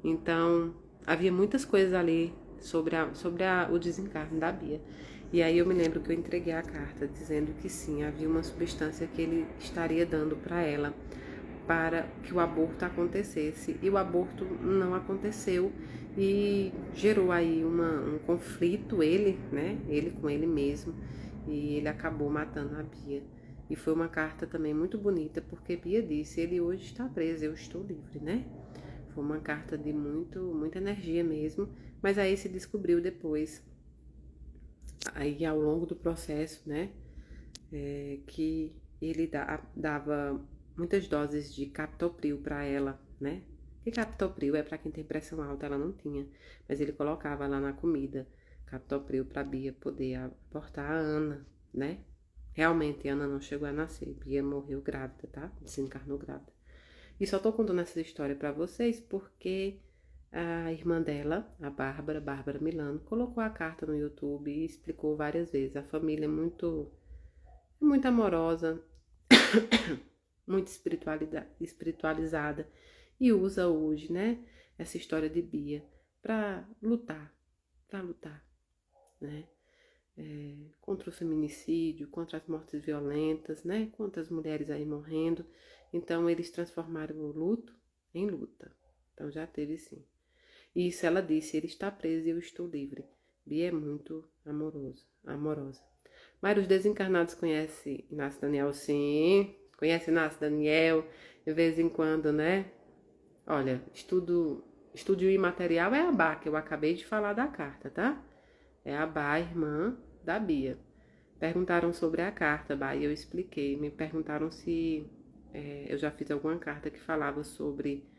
Então, havia muitas coisas ali sobre o desencarne da Bia. E aí eu me lembro que eu entreguei a carta dizendo que sim, havia uma substância que ele estaria dando para ela para que o aborto acontecesse. E o aborto não aconteceu e gerou aí um conflito, ele com ele mesmo, e ele acabou matando a Bia. E foi uma carta também muito bonita, porque Bia disse, ele hoje está preso, eu estou livre, né? Foi uma carta de muita energia mesmo, mas aí se descobriu depois, aí ao longo do processo, né, que ele dava muitas doses de captopril para ela, né? E captopril é para quem tem pressão alta, ela não tinha, mas ele colocava lá na comida captopril para Bia poder abortar a Ana, né? Realmente, a Ana não chegou a nascer, Bia morreu grávida, tá? Desencarnou grávida. E só tô contando essa história para vocês porque a irmã dela, a Bárbara Milano, colocou a carta no YouTube e explicou várias vezes. A família é muito amorosa, muito espiritualizada e usa hoje, né, essa história de Bia para lutar, né, contra o feminicídio, contra as mortes violentas, né, contra as mulheres aí morrendo. Então eles transformaram o luto em luta. Então já teve sim. E isso ela disse, ele está preso e eu estou livre. Bia é muito amorosa. Mas os desencarnados conhecem Inácio Daniel, sim. Conhece Inácio Daniel, de vez em quando, né? Olha, estúdio imaterial é a Bá, que eu acabei de falar da carta, tá? É a Bá, irmã da Bia. Perguntaram sobre a carta, Bá, e eu expliquei. Me perguntaram se eu já fiz alguma carta que falava sobre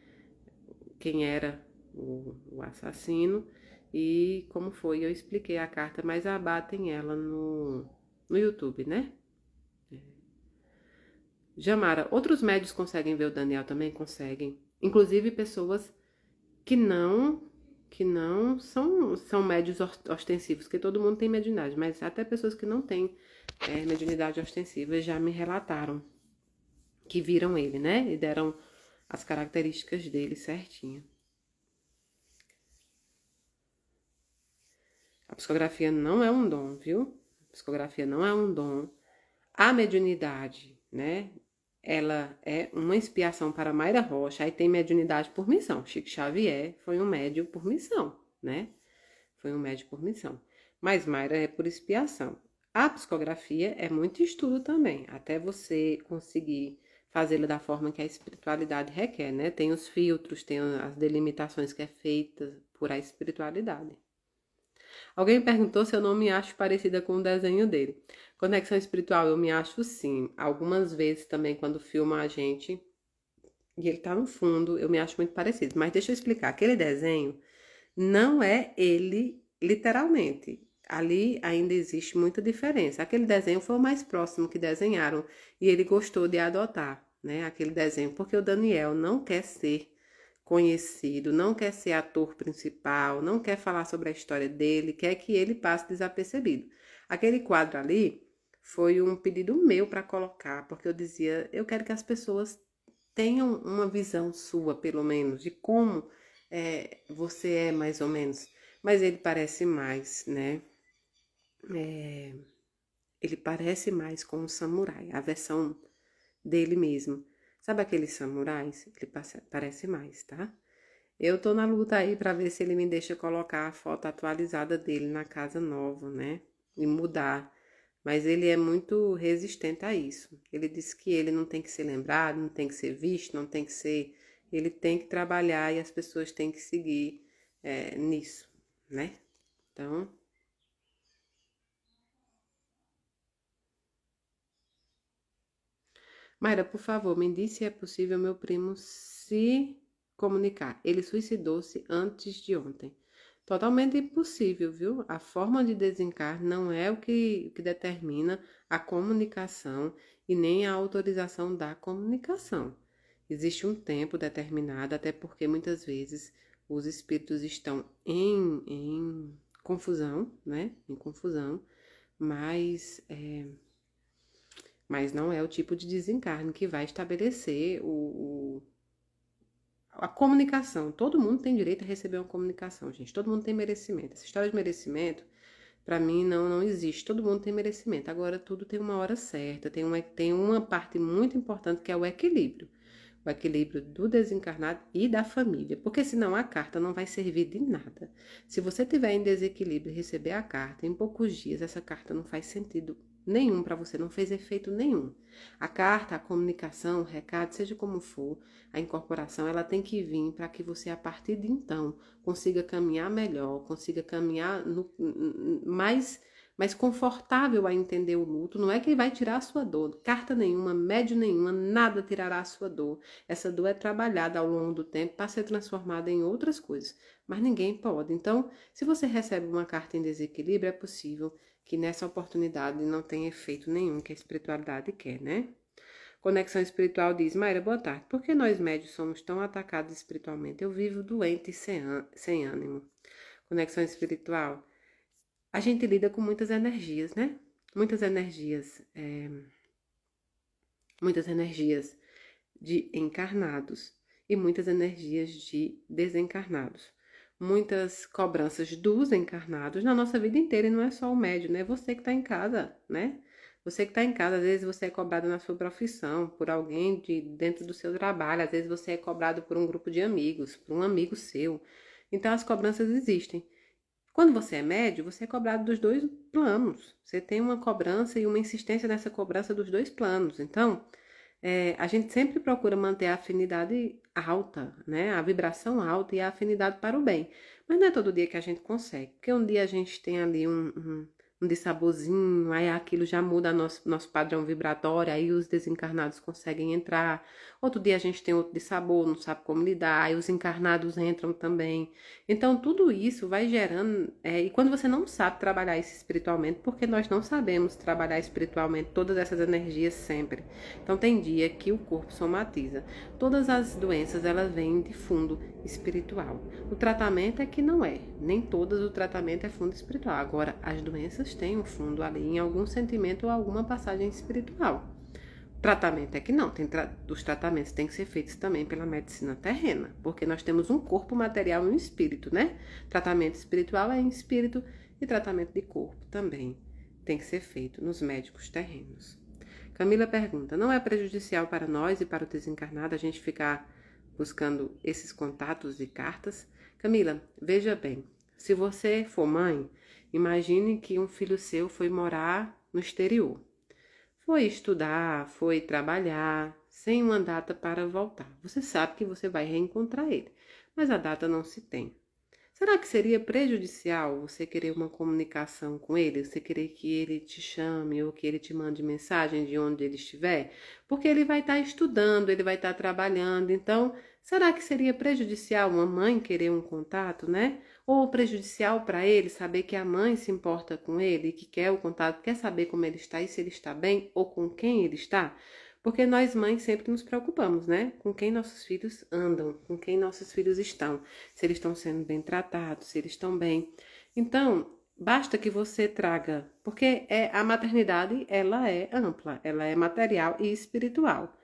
quem era o assassino e como foi. Eu expliquei a carta, mas a Bá tem ela no YouTube, né? Jamara, outros médios conseguem ver o Daniel também? Conseguem. Inclusive pessoas que não são médios ostensivos, que todo mundo tem mediunidade, mas até pessoas que não têm mediunidade ostensiva já me relataram que viram ele, né? E deram as características dele certinho. A psicografia não é um dom, viu? A psicografia não é um dom. A mediunidade, né? ela é uma expiação para Mayra Rocha, aí tem mediunidade por missão. Chico Xavier foi um médium por missão, né? Foi um médium por missão. Mas Mayra é por expiação. A psicografia é muito estudo também, até você conseguir fazê-la da forma que a espiritualidade requer, né? Tem os filtros, tem as delimitações que é feita por a espiritualidade. Alguém perguntou se eu não me acho parecida com o desenho dele. Conexão espiritual, eu me acho sim. Algumas vezes também, quando filma a gente e ele tá no fundo, eu me acho muito parecido. Mas deixa eu explicar. Aquele desenho não é ele literalmente. Ali ainda existe muita diferença. Aquele desenho foi o mais próximo que desenharam e ele gostou de adotar, né? Aquele desenho, porque o Daniel não quer ser conhecido, não quer ser ator principal, não quer falar sobre a história dele, quer que ele passe desapercebido. Aquele quadro ali foi um pedido meu para colocar, porque eu dizia, eu quero que as pessoas tenham uma visão sua, pelo menos, de como você é mais ou menos. Mas ele parece mais, né? Ele parece mais com um samurai, a versão dele mesmo. Sabe aqueles samurais? Ele parece mais, tá? Eu tô na luta aí pra ver se ele me deixa colocar a foto atualizada dele na casa nova, né? E mudar. Mas ele é muito resistente a isso. Ele disse que ele não tem que ser lembrado, não tem que ser visto, não tem que ser. Ele tem que trabalhar e as pessoas têm que seguir nisso, né? Então. Mayra, por favor, me diz se é possível meu primo se comunicar. Ele suicidou-se antes de ontem. Totalmente impossível, viu? A forma de desencarnar não é o que determina a comunicação e nem a autorização da comunicação. Existe um tempo determinado, até porque muitas vezes os espíritos estão em confusão, né? Em confusão, mas mas não é o tipo de desencarne que vai estabelecer a comunicação. Todo mundo tem direito a receber uma comunicação, gente. Todo mundo tem merecimento. Essa história de merecimento, para mim, não existe. Todo mundo tem merecimento. Agora, tudo tem uma hora certa. Tem uma parte muito importante que é o equilíbrio. O equilíbrio do desencarnado e da família. Porque senão a carta não vai servir de nada. Se você tiver em desequilíbrio e receber a carta, em poucos dias essa carta não faz sentido nenhum para você, não fez efeito nenhum. A carta, a comunicação, o recado, seja como for, a incorporação, ela tem que vir para que você, a partir de então, consiga caminhar melhor, consiga caminhar mais confortável a entender o luto. Não é que vai tirar a sua dor, carta nenhuma, médio nenhuma, nada tirará a sua dor. Essa dor é trabalhada ao longo do tempo para ser transformada em outras coisas, mas ninguém pode. Então, se você recebe uma carta em desequilíbrio, é possível que nessa oportunidade não tenha efeito nenhum que a espiritualidade quer, né? Conexão Espiritual diz, Mayra, boa tarde. Por que nós médios somos tão atacados espiritualmente? Eu vivo doente e sem ânimo. Conexão Espiritual, a gente lida com muitas energias, né? Muitas energias de encarnados e muitas energias de desencarnados. Muitas cobranças dos encarnados na nossa vida inteira, e não é só o médium, né? Você que está em casa, né? Você que está em casa, às vezes você é cobrado na sua profissão, por alguém dentro do seu trabalho, às vezes você é cobrado por um grupo de amigos, por um amigo seu. Então as cobranças existem. Quando você é médio, você é cobrado dos dois planos. Você tem uma cobrança e uma insistência nessa cobrança dos dois planos. Então, a gente sempre procura manter a afinidade alta, né? A vibração alta e a afinidade para o bem. Mas não é todo dia que a gente consegue. Porque um dia a gente tem ali um dessaborzinho, aí aquilo já muda nosso padrão vibratório, aí os desencarnados conseguem entrar. Outro dia a gente tem outro dissabor, não sabe como lidar, aí os encarnados entram também. Então, tudo isso vai gerando. E quando você não sabe trabalhar isso espiritualmente, porque nós não sabemos trabalhar espiritualmente todas essas energias sempre. Então, tem dia que o corpo somatiza. Todas as doenças, elas vêm de fundo espiritual. O tratamento é que não é. Nem todas o tratamento é fundo espiritual. Agora, as doenças têm um fundo ali em algum sentimento ou alguma passagem espiritual. Tratamento é que não, os tratamentos têm que ser feitos também pela medicina terrena, porque nós temos um corpo material e um espírito, né? Tratamento espiritual é em espírito e tratamento de corpo também tem que ser feito nos médicos terrenos. Camila pergunta, não é prejudicial para nós e para o desencarnado a gente ficar buscando esses contatos e cartas? Camila, veja bem, se você for mãe, imagine que um filho seu foi morar no exterior. Foi estudar, foi trabalhar, sem uma data para voltar. Você sabe que você vai reencontrar ele, mas a data não se tem. Será que seria prejudicial você querer uma comunicação com ele? Você querer que ele te chame ou que ele te mande mensagem de onde ele estiver? Porque ele vai estar estudando, ele vai estar trabalhando. Então, será que seria prejudicial uma mãe querer um contato, né? Ou prejudicial para ele saber que a mãe se importa com ele, que quer o contato, quer saber como ele está e se ele está bem ou com quem ele está? Porque nós mães sempre nos preocupamos, né? Com quem nossos filhos andam, com quem nossos filhos estão, se eles estão sendo bem tratados, se eles estão bem. Então, basta que você traga, porque a maternidade, ela é ampla, ela é material e espiritual.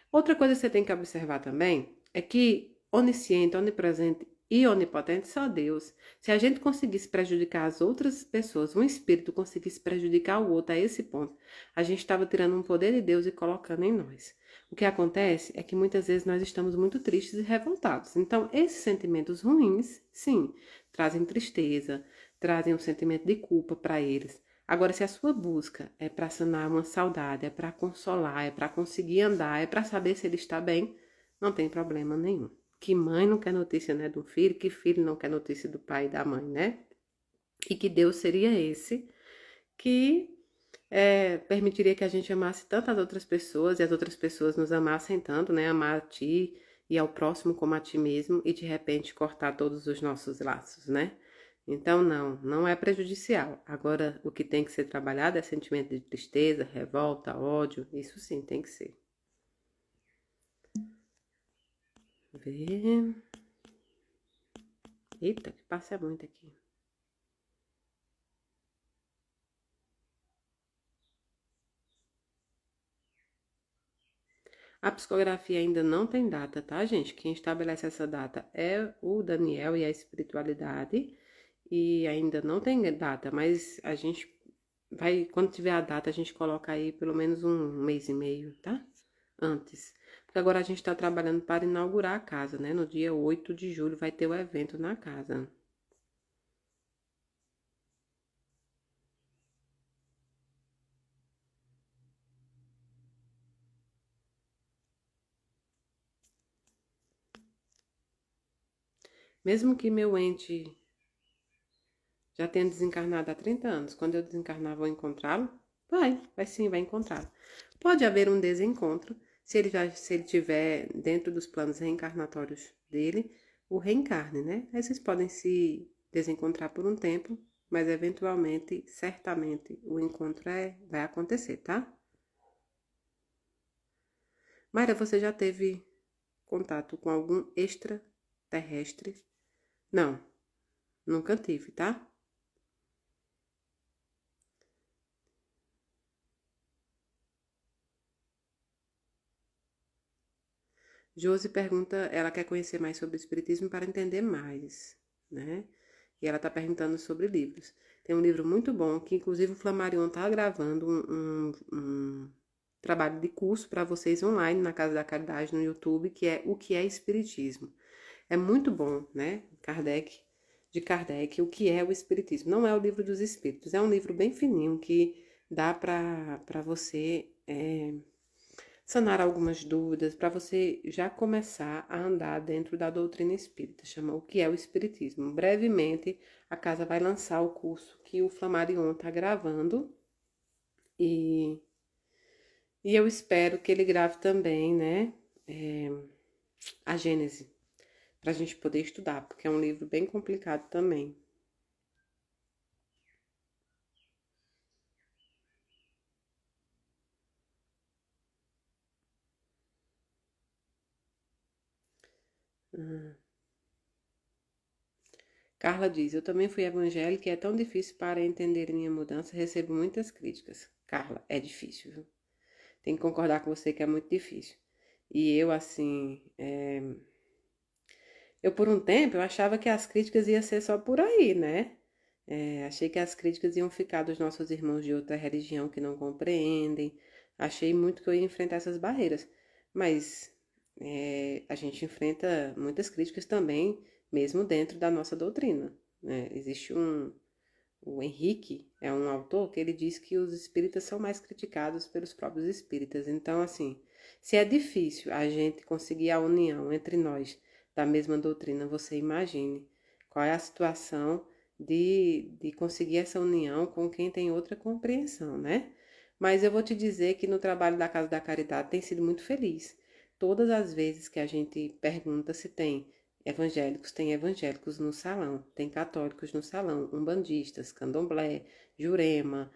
Outra coisa que você tem que observar também é que onisciente, onipresente e onipotente só Deus. Se a gente conseguisse prejudicar as outras pessoas, um espírito conseguisse prejudicar o outro a esse ponto, a gente estava tirando um poder de Deus e colocando em nós. O que acontece é que muitas vezes nós estamos muito tristes e revoltados. Então, esses sentimentos ruins, sim, trazem tristeza, trazem um sentimento de culpa para eles. Agora, se a sua busca é para sanar uma saudade, é para consolar, é para conseguir andar, é para saber se ele está bem, não tem problema nenhum. Que mãe não quer notícia, né, do filho, que filho não quer notícia do pai e da mãe, né? E que Deus seria esse que permitiria que a gente amasse tantas outras pessoas e as outras pessoas nos amassem tanto, né? Amar a ti e ao próximo como a ti mesmo e de repente cortar todos os nossos laços, né? Então, não é prejudicial. Agora, o que tem que ser trabalhado é sentimento de tristeza, revolta, ódio. Isso sim tem que ser. Ver. Eita, que passa muito aqui. A psicografia ainda não tem data, tá, gente? Quem estabelece essa data é o Daniel e a espiritualidade. E ainda não tem data, mas a gente vai, quando tiver a data, a gente coloca aí pelo menos um mês e meio, tá? Antes. Porque agora a gente tá trabalhando para inaugurar a casa, né? No dia 8 de julho vai ter o evento na casa. Mesmo que meu ente já tenha desencarnado há 30 anos, quando eu desencarnar vou encontrá-lo? Vai sim, vai encontrá-lo. Pode haver um desencontro, se ele tiver dentro dos planos reencarnatórios dele, o reencarne, né? Aí vocês podem se desencontrar por um tempo, mas eventualmente, certamente, o encontro vai acontecer, tá? Mayra, você já teve contato com algum extraterrestre? Não, nunca tive, tá? Josi pergunta, ela quer conhecer mais sobre o espiritismo para entender mais, né? E ela tá perguntando sobre livros. Tem um livro muito bom, que inclusive o Flamarion tá gravando um trabalho de curso para vocês online na Casa da Caridade no YouTube, que é O que é Espiritismo. É muito bom, né? De Kardec, O que é o Espiritismo. Não é o livro dos Espíritos, é um livro bem fininho que dá para você sanar algumas dúvidas, para você já começar a andar dentro da doutrina espírita. Chama O que é o Espiritismo. Brevemente, a casa vai lançar o curso que o Flamarion está gravando e, e eu espero que ele grave também, né, a Gênese, para a gente poder estudar, porque é um livro bem complicado também. Carla diz, eu também fui evangélica e é tão difícil para entender minha mudança, recebo muitas críticas. Carla, é difícil, viu? Tem que concordar com você que é muito difícil. E eu, assim, eu por um tempo eu achava que as críticas iam ser só por aí, né? Achei que as críticas iam ficar dos nossos irmãos de outra religião que não compreendem. Achei muito que eu ia enfrentar essas barreiras, mas a gente enfrenta muitas críticas também, mesmo dentro da nossa doutrina, né? O Henrique é um autor que ele diz que os espíritas são mais criticados pelos próprios espíritas. Então, assim, se é difícil a gente conseguir a união entre nós da mesma doutrina, você imagine qual é a situação de conseguir essa união com quem tem outra compreensão, né? Mas eu vou te dizer que no trabalho da Casa da Caridade tem sido muito feliz. Todas as vezes que a gente pergunta se tem evangélicos no salão, tem católicos no salão, umbandistas, candomblé, jurema,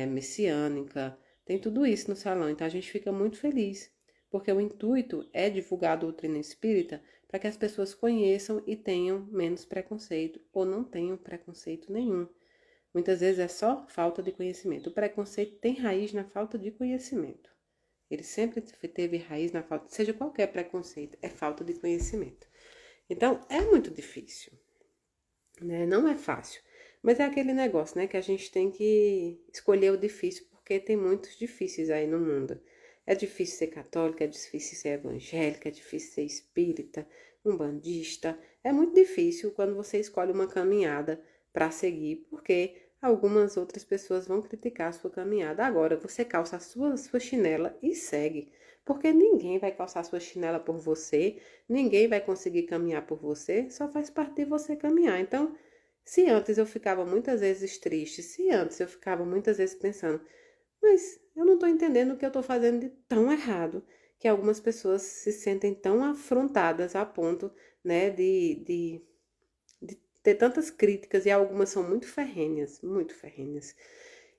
messiânica, tem tudo isso no salão. Então a gente fica muito feliz, porque o intuito é divulgar a doutrina espírita para que as pessoas conheçam e tenham menos preconceito ou não tenham preconceito nenhum. Muitas vezes é só falta de conhecimento. O preconceito tem raiz na falta de conhecimento. Ele sempre teve raiz na falta, seja qualquer preconceito, é falta de conhecimento. Então, é muito difícil, né? Não é fácil. Mas é aquele negócio, né? Que a gente tem que escolher o difícil, porque tem muitos difíceis aí no mundo. É difícil ser católica, é difícil ser evangélica, é difícil ser espírita, umbandista. É muito difícil quando você escolhe uma caminhada para seguir, porque algumas outras pessoas vão criticar a sua caminhada. Agora, você calça a sua chinela e segue, porque ninguém vai calçar a sua chinela por você, ninguém vai conseguir caminhar por você, só faz parte de você caminhar. Então, se antes eu ficava muitas vezes triste, se antes eu ficava muitas vezes pensando, mas eu não estou entendendo o que eu estou fazendo de tão errado, que algumas pessoas se sentem tão afrontadas a ponto, né, de ter tantas críticas, e algumas são muito ferrenhas, muito ferrenhas.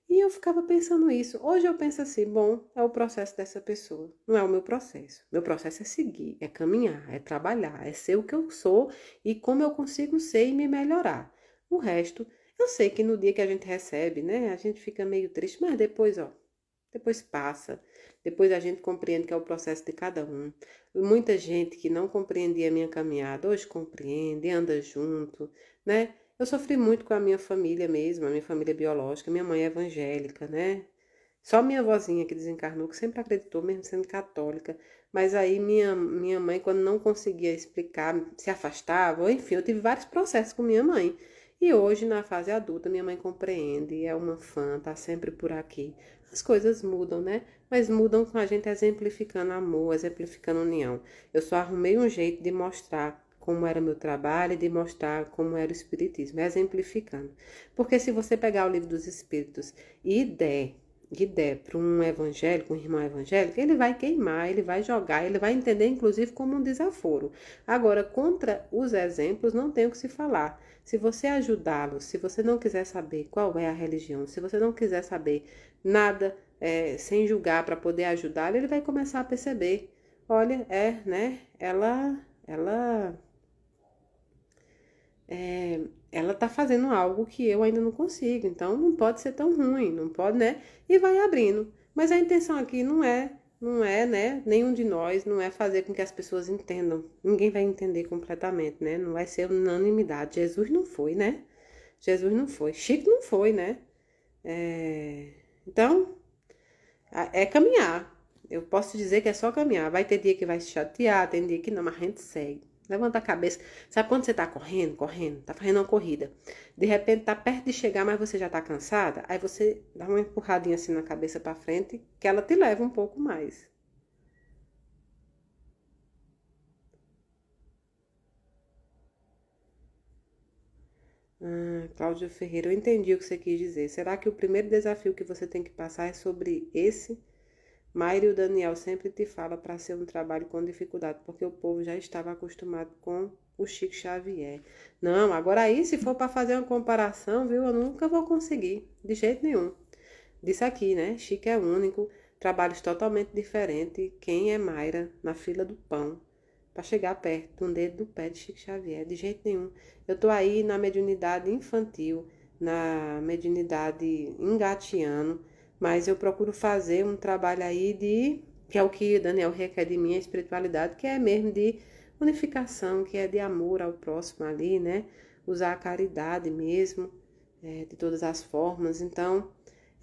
E eu ficava pensando isso. Hoje eu penso assim, bom, é o processo dessa pessoa, não é o meu processo. Meu processo é seguir, é caminhar, é trabalhar, é ser o que eu sou e como eu consigo ser e me melhorar. O resto, eu sei que no dia que a gente recebe, né, a gente fica meio triste, mas depois, ó, depois passa. Depois a gente compreende que é o processo de cada um. Muita gente que não compreendia a minha caminhada, hoje compreende, anda junto, né? Eu sofri muito com a minha família mesmo, a minha família biológica. Minha mãe é evangélica, né? Só minha avózinha que desencarnou, que sempre acreditou, mesmo sendo católica. Mas aí minha mãe, quando não conseguia explicar, se afastava. Enfim, eu tive vários processos com minha mãe. E hoje, na fase adulta, minha mãe compreende, é uma fã, tá sempre por aqui. As coisas mudam, né? Mas mudam com a gente exemplificando amor, exemplificando união. Eu só arrumei um jeito de mostrar como era meu trabalho e de mostrar como era o espiritismo, exemplificando. Porque se você pegar o livro dos espíritos e der para um evangélico, um irmão evangélico, ele vai queimar, ele vai jogar, ele vai entender inclusive como um desaforo. Agora, contra os exemplos, não tem o que se falar. Se você ajudá-lo, se você não quiser saber qual é a religião, se você não quiser saber nada sem julgar para poder ajudá-lo, ele vai começar a perceber. Olha, né? Ela tá fazendo algo que eu ainda não consigo, então não pode ser tão ruim, não pode, né? E vai abrindo. Mas a intenção aqui não é, né? Nenhum de nós não é fazer com que as pessoas entendam. Ninguém vai entender completamente, né? Não vai ser unanimidade. Jesus não foi, né? Jesus não foi. Chico não foi, né? Então, é caminhar. Eu posso dizer que é só caminhar. Vai ter dia que vai se chatear, tem dia que não, mas a gente segue. Levanta a cabeça. Sabe quando você tá correndo, tá fazendo uma corrida. De repente tá perto de chegar, mas você já tá cansada. Aí você dá uma empurradinha assim na cabeça pra frente, que ela te leva um pouco mais. Cláudia Ferreira, eu entendi o que você quis dizer. Será que o primeiro desafio que você tem que passar é sobre esse? Mayra e o Daniel sempre te falam para ser um trabalho com dificuldade, porque o povo já estava acostumado com o Chico Xavier. Não, agora aí, se for para fazer uma comparação, viu, eu nunca vou conseguir, de jeito nenhum. Disse aqui, né? Chico é único, trabalhos totalmente diferentes. Quem é Mayra na fila do pão para chegar perto de um dedo do pé de Chico Xavier? De jeito nenhum. Eu tô aí na mediunidade infantil, na mediunidade engateando, mas eu procuro fazer um trabalho aí que é o que Daniel requer de mim, a espiritualidade, que é mesmo de unificação, que é de amor ao próximo ali, né? Usar a caridade mesmo, de todas as formas. Então,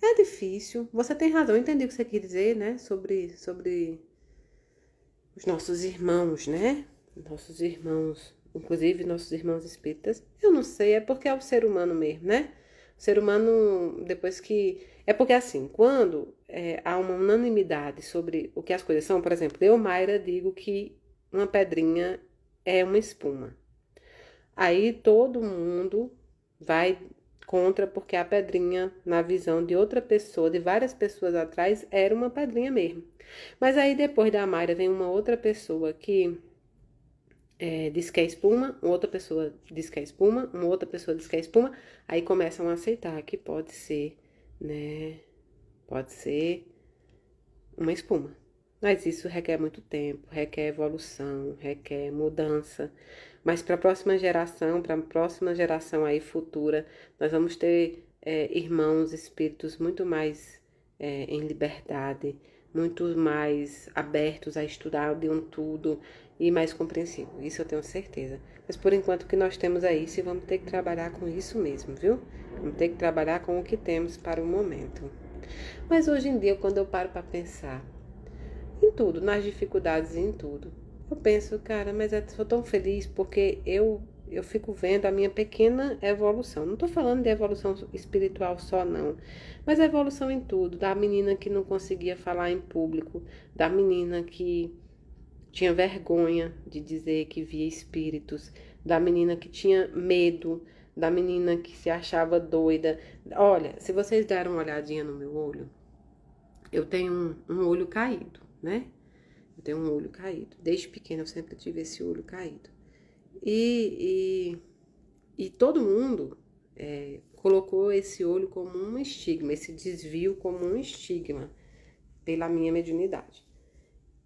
É difícil, você tem razão, eu entendi o que você quis dizer, né? Sobre os nossos irmãos, né? Nossos irmãos, inclusive nossos irmãos espíritas. Eu não sei, é porque é o ser humano mesmo, né? O ser humano, depois que. É porque assim, quando há uma unanimidade sobre o que as coisas são, por exemplo, eu, Mayra, digo que uma pedrinha é uma espuma. Aí todo mundo vai contra porque a pedrinha, na visão de outra pessoa, de várias pessoas atrás, era uma pedrinha mesmo. Mas aí depois da Mayra vem uma outra pessoa que diz que é espuma, uma outra pessoa diz que é espuma, uma outra pessoa diz que é espuma, aí começam a aceitar que pode ser, né? Pode ser uma espuma. Mas isso requer muito tempo, requer evolução, requer mudança. Mas para a próxima geração aí futura, nós vamos ter irmãos, espíritos muito mais em liberdade, muito mais abertos a estudar de um tudo e mais compreensivos. Isso eu tenho certeza. Mas por enquanto o que nós temos é isso e vamos ter que trabalhar com isso mesmo, viu? Vamos ter que trabalhar com o que temos para o momento. Mas hoje em dia, quando eu paro para pensar em tudo, nas dificuldades e em tudo, eu penso, cara, mas eu sou tão feliz porque eu fico vendo a minha pequena evolução. Não estou falando de evolução espiritual só, não, mas evolução em tudo. Da menina que não conseguia falar em público, da menina que tinha vergonha de dizer que via espíritos, da menina que tinha medo, da menina que se achava doida. Olha, se vocês deram uma olhadinha no meu olho, eu tenho um olho caído, né? Eu tenho um olho caído. Desde pequena eu sempre tive esse olho caído. E todo mundo colocou esse olho como um estigma, esse desvio como um estigma pela minha mediunidade.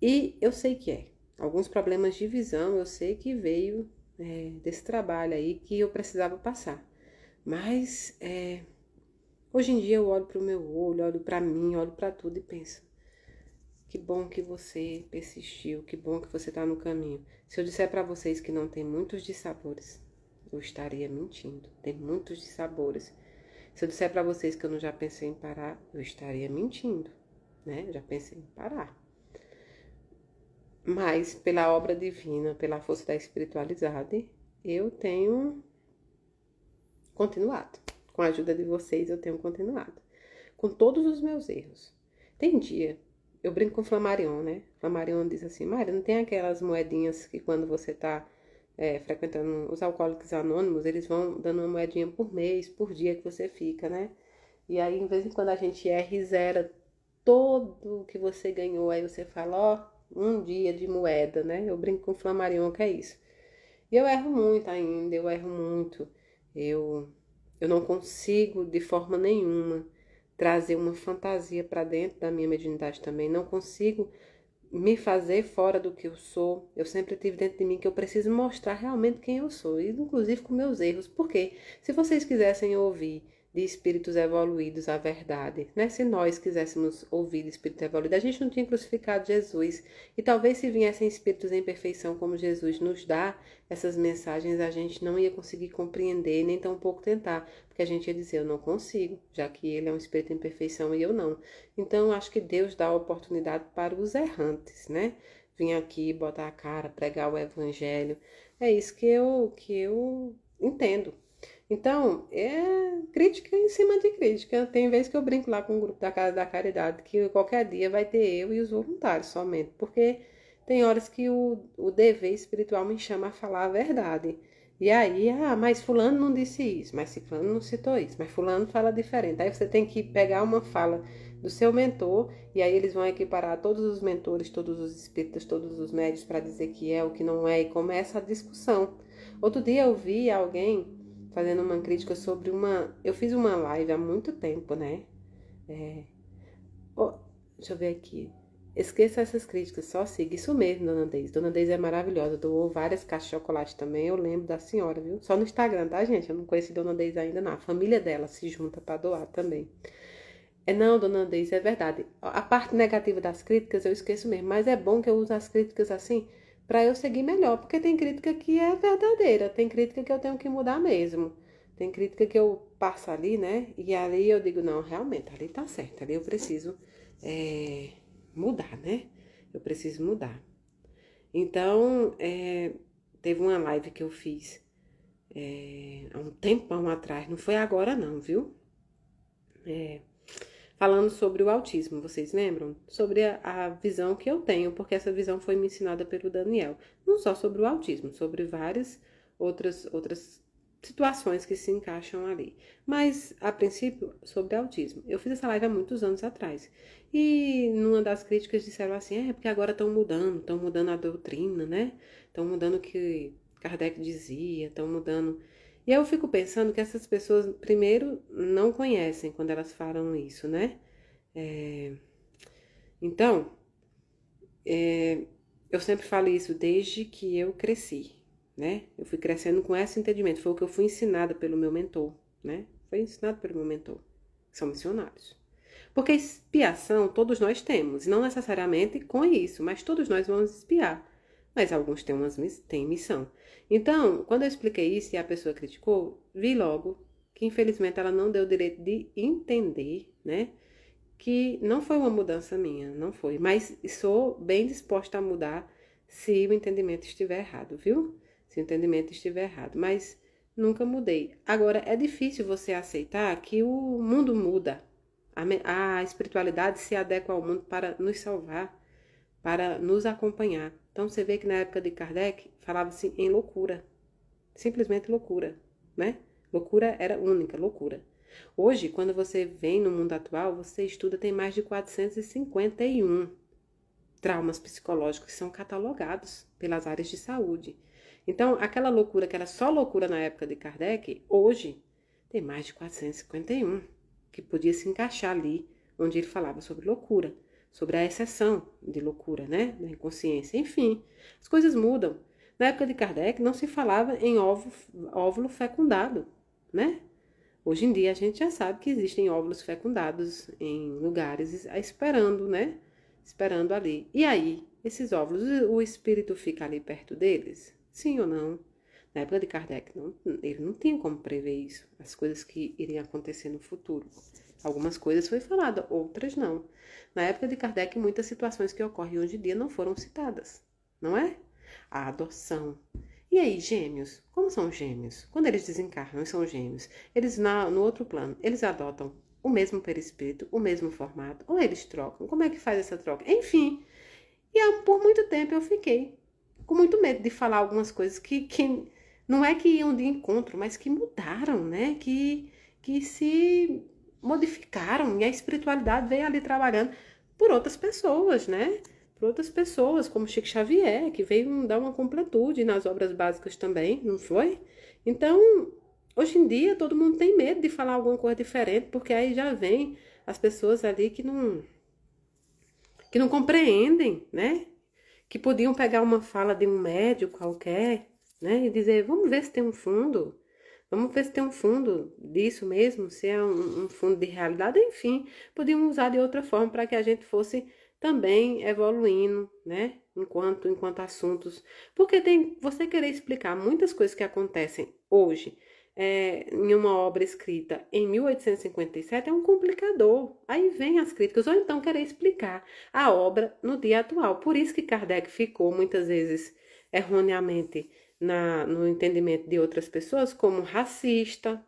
E eu sei que alguns problemas de visão, eu sei que veio desse trabalho aí que eu precisava passar. Mas hoje em dia eu olho para o meu olho, olho para mim, olho para tudo e penso: que bom que você persistiu, que bom que você está no caminho. Se eu disser para vocês que não tem muitos dissabores, eu estaria mentindo. Tem muitos dissabores. Se eu disser para vocês que eu não já pensei em parar, eu estaria mentindo, né? Eu já pensei em parar. Mas pela obra divina, pela força da espiritualidade, eu tenho continuado. Com a ajuda de vocês, eu tenho continuado. Com todos os meus erros. Tem dia, eu brinco com o Flamarion, né? Flamarion diz assim: Mário, não tem aquelas moedinhas que quando você tá frequentando os alcoólicos anônimos, eles vão dando uma moedinha por mês, por dia que você fica, né? E aí, em vez em quando a gente erra e zera todo o que você ganhou, aí você fala: ó, um dia de moeda, né? Eu brinco com o Flamarion que é isso. E eu erro muito ainda, eu erro muito. Eu não consigo de forma nenhuma trazer uma fantasia para dentro da minha mediunidade também. Não consigo me fazer fora do que eu sou. Eu sempre tive dentro de mim que eu preciso mostrar realmente quem eu sou, inclusive com meus erros. Porque se vocês quisessem ouvir de espíritos evoluídos a verdade, né? Se nós quiséssemos ouvir de espírito evoluído, a gente não tinha crucificado Jesus. E talvez se viessem espíritos em perfeição como Jesus nos dá essas mensagens, a gente não ia conseguir compreender, nem tampouco tentar, porque a gente ia dizer: eu não consigo, já que ele é um espírito em perfeição e eu não. Então, acho que Deus dá a oportunidade para os errantes, né? Vir aqui, botar a cara, pregar o evangelho. É isso que eu entendo. Então, é crítica em cima de crítica. Tem vezes que eu brinco lá com o grupo da Casa da Caridade, que qualquer dia vai ter eu e os voluntários somente, porque tem horas que o dever espiritual me chama a falar a verdade. E aí, mas fulano não disse isso, mas fulano não citou isso, mas fulano fala diferente. Aí você tem que pegar uma fala do seu mentor, e aí eles vão equiparar todos os mentores, todos os espíritas, todos os médios para dizer que é o que não é, e começa a discussão. Outro dia eu vi alguém fazendo uma crítica sobre uma... Eu fiz uma live há muito tempo, né? Deixa eu ver aqui. Esqueça essas críticas, só siga. Isso mesmo, Dona Deise. Dona Deise é maravilhosa. Doou várias caixas de chocolate também. Eu lembro da senhora, viu? Só no Instagram, tá, gente? Eu não conheci Dona Deise ainda, não. A família dela se junta para doar também. Não, Dona Deise, é verdade. A parte negativa das críticas eu esqueço mesmo. Mas é bom que eu use as críticas assim para eu seguir melhor. Porque tem crítica que é verdadeira. Tem crítica que eu tenho que mudar mesmo. Tem crítica que eu passo ali, né? E ali eu digo, não, realmente, ali tá certo. Ali eu preciso mudar, né? Eu preciso mudar. Então, teve uma live que eu fiz há um tempão atrás, não foi agora não, viu? Falando sobre o autismo, vocês lembram? Sobre a visão que eu tenho, porque essa visão foi me ensinada pelo Daniel. Não só sobre o autismo, sobre várias outras situações que se encaixam ali. Mas, a princípio, sobre autismo. Eu fiz essa live há muitos anos atrás. E numa das críticas disseram assim, porque agora estão mudando a doutrina, né? Estão mudando o que Kardec dizia, estão mudando... E eu fico pensando que essas pessoas, primeiro, não conhecem quando elas falam isso, né? Então, eu sempre falo isso desde que eu cresci, né? Eu fui crescendo com esse entendimento. Foi o que eu fui ensinada pelo meu mentor, né? Foi ensinado pelo meu mentor, que são missionários. Porque expiação todos nós temos, não necessariamente com isso, mas todos nós vamos expiar. Mas alguns têm missão. Então, quando eu expliquei isso e a pessoa criticou, vi logo que infelizmente ela não deu o direito de entender, né? Que não foi uma mudança minha, não foi. Mas sou bem disposta a mudar se o entendimento estiver errado, viu? Se o entendimento estiver errado. Mas nunca mudei. Agora, é difícil você aceitar que o mundo muda. A espiritualidade se adequa ao mundo para nos salvar, para nos acompanhar. Então, você vê que na época de Kardec, falava-se em loucura. Simplesmente loucura, né? Loucura era única, loucura. Hoje, quando você vem no mundo atual, você estuda, tem mais de 451 traumas psicológicos que são catalogados pelas áreas de saúde. Então, aquela loucura que era só loucura na época de Kardec, hoje tem mais de 451, que podia se encaixar ali, onde ele falava sobre loucura, sobre a exceção de loucura, né? Da inconsciência. Enfim, as coisas mudam. Na época de Kardec não se falava em óvulo fecundado, né? Hoje em dia a gente já sabe que existem óvulos fecundados em lugares esperando, né? Esperando ali. E aí, esses óvulos, o espírito fica ali perto deles? Sim ou não? Na época de Kardec, ele não tinha como prever isso, as coisas que iriam acontecer no futuro. Algumas coisas foi falado, outras não. Na época de Kardec, muitas situações que ocorrem hoje em dia não foram citadas, não é? A adoção. E aí, gêmeos? Como são gêmeos? Quando eles desencarnam e são gêmeos, eles no outro plano, eles adotam o mesmo perispírito, o mesmo formato, ou eles trocam? Como é que faz essa troca? Enfim, por muito tempo eu fiquei com muito medo de falar algumas coisas que não é que iam de encontro, mas que mudaram, né? Que se modificaram e a espiritualidade veio ali trabalhando por outras pessoas, né? Por outras pessoas, como Chico Xavier, que veio dar uma completude nas obras básicas também, não foi? Então, hoje em dia, todo mundo tem medo de falar alguma coisa diferente, porque aí já vem as pessoas ali que não compreendem, né? Que podiam pegar uma fala de um médium qualquer, né? E dizer, vamos ver se tem um fundo, vamos ver se tem um fundo disso mesmo, se é um fundo de realidade, enfim, podiam usar de outra forma para que a gente fosse também evoluindo, né? Enquanto assuntos. Porque você querer explicar muitas coisas que acontecem hoje em uma obra escrita em 1857 é um complicador. Aí vem as críticas, ou então querer explicar a obra no dia atual. Por isso que Kardec ficou muitas vezes erroneamente no entendimento de outras pessoas como racista,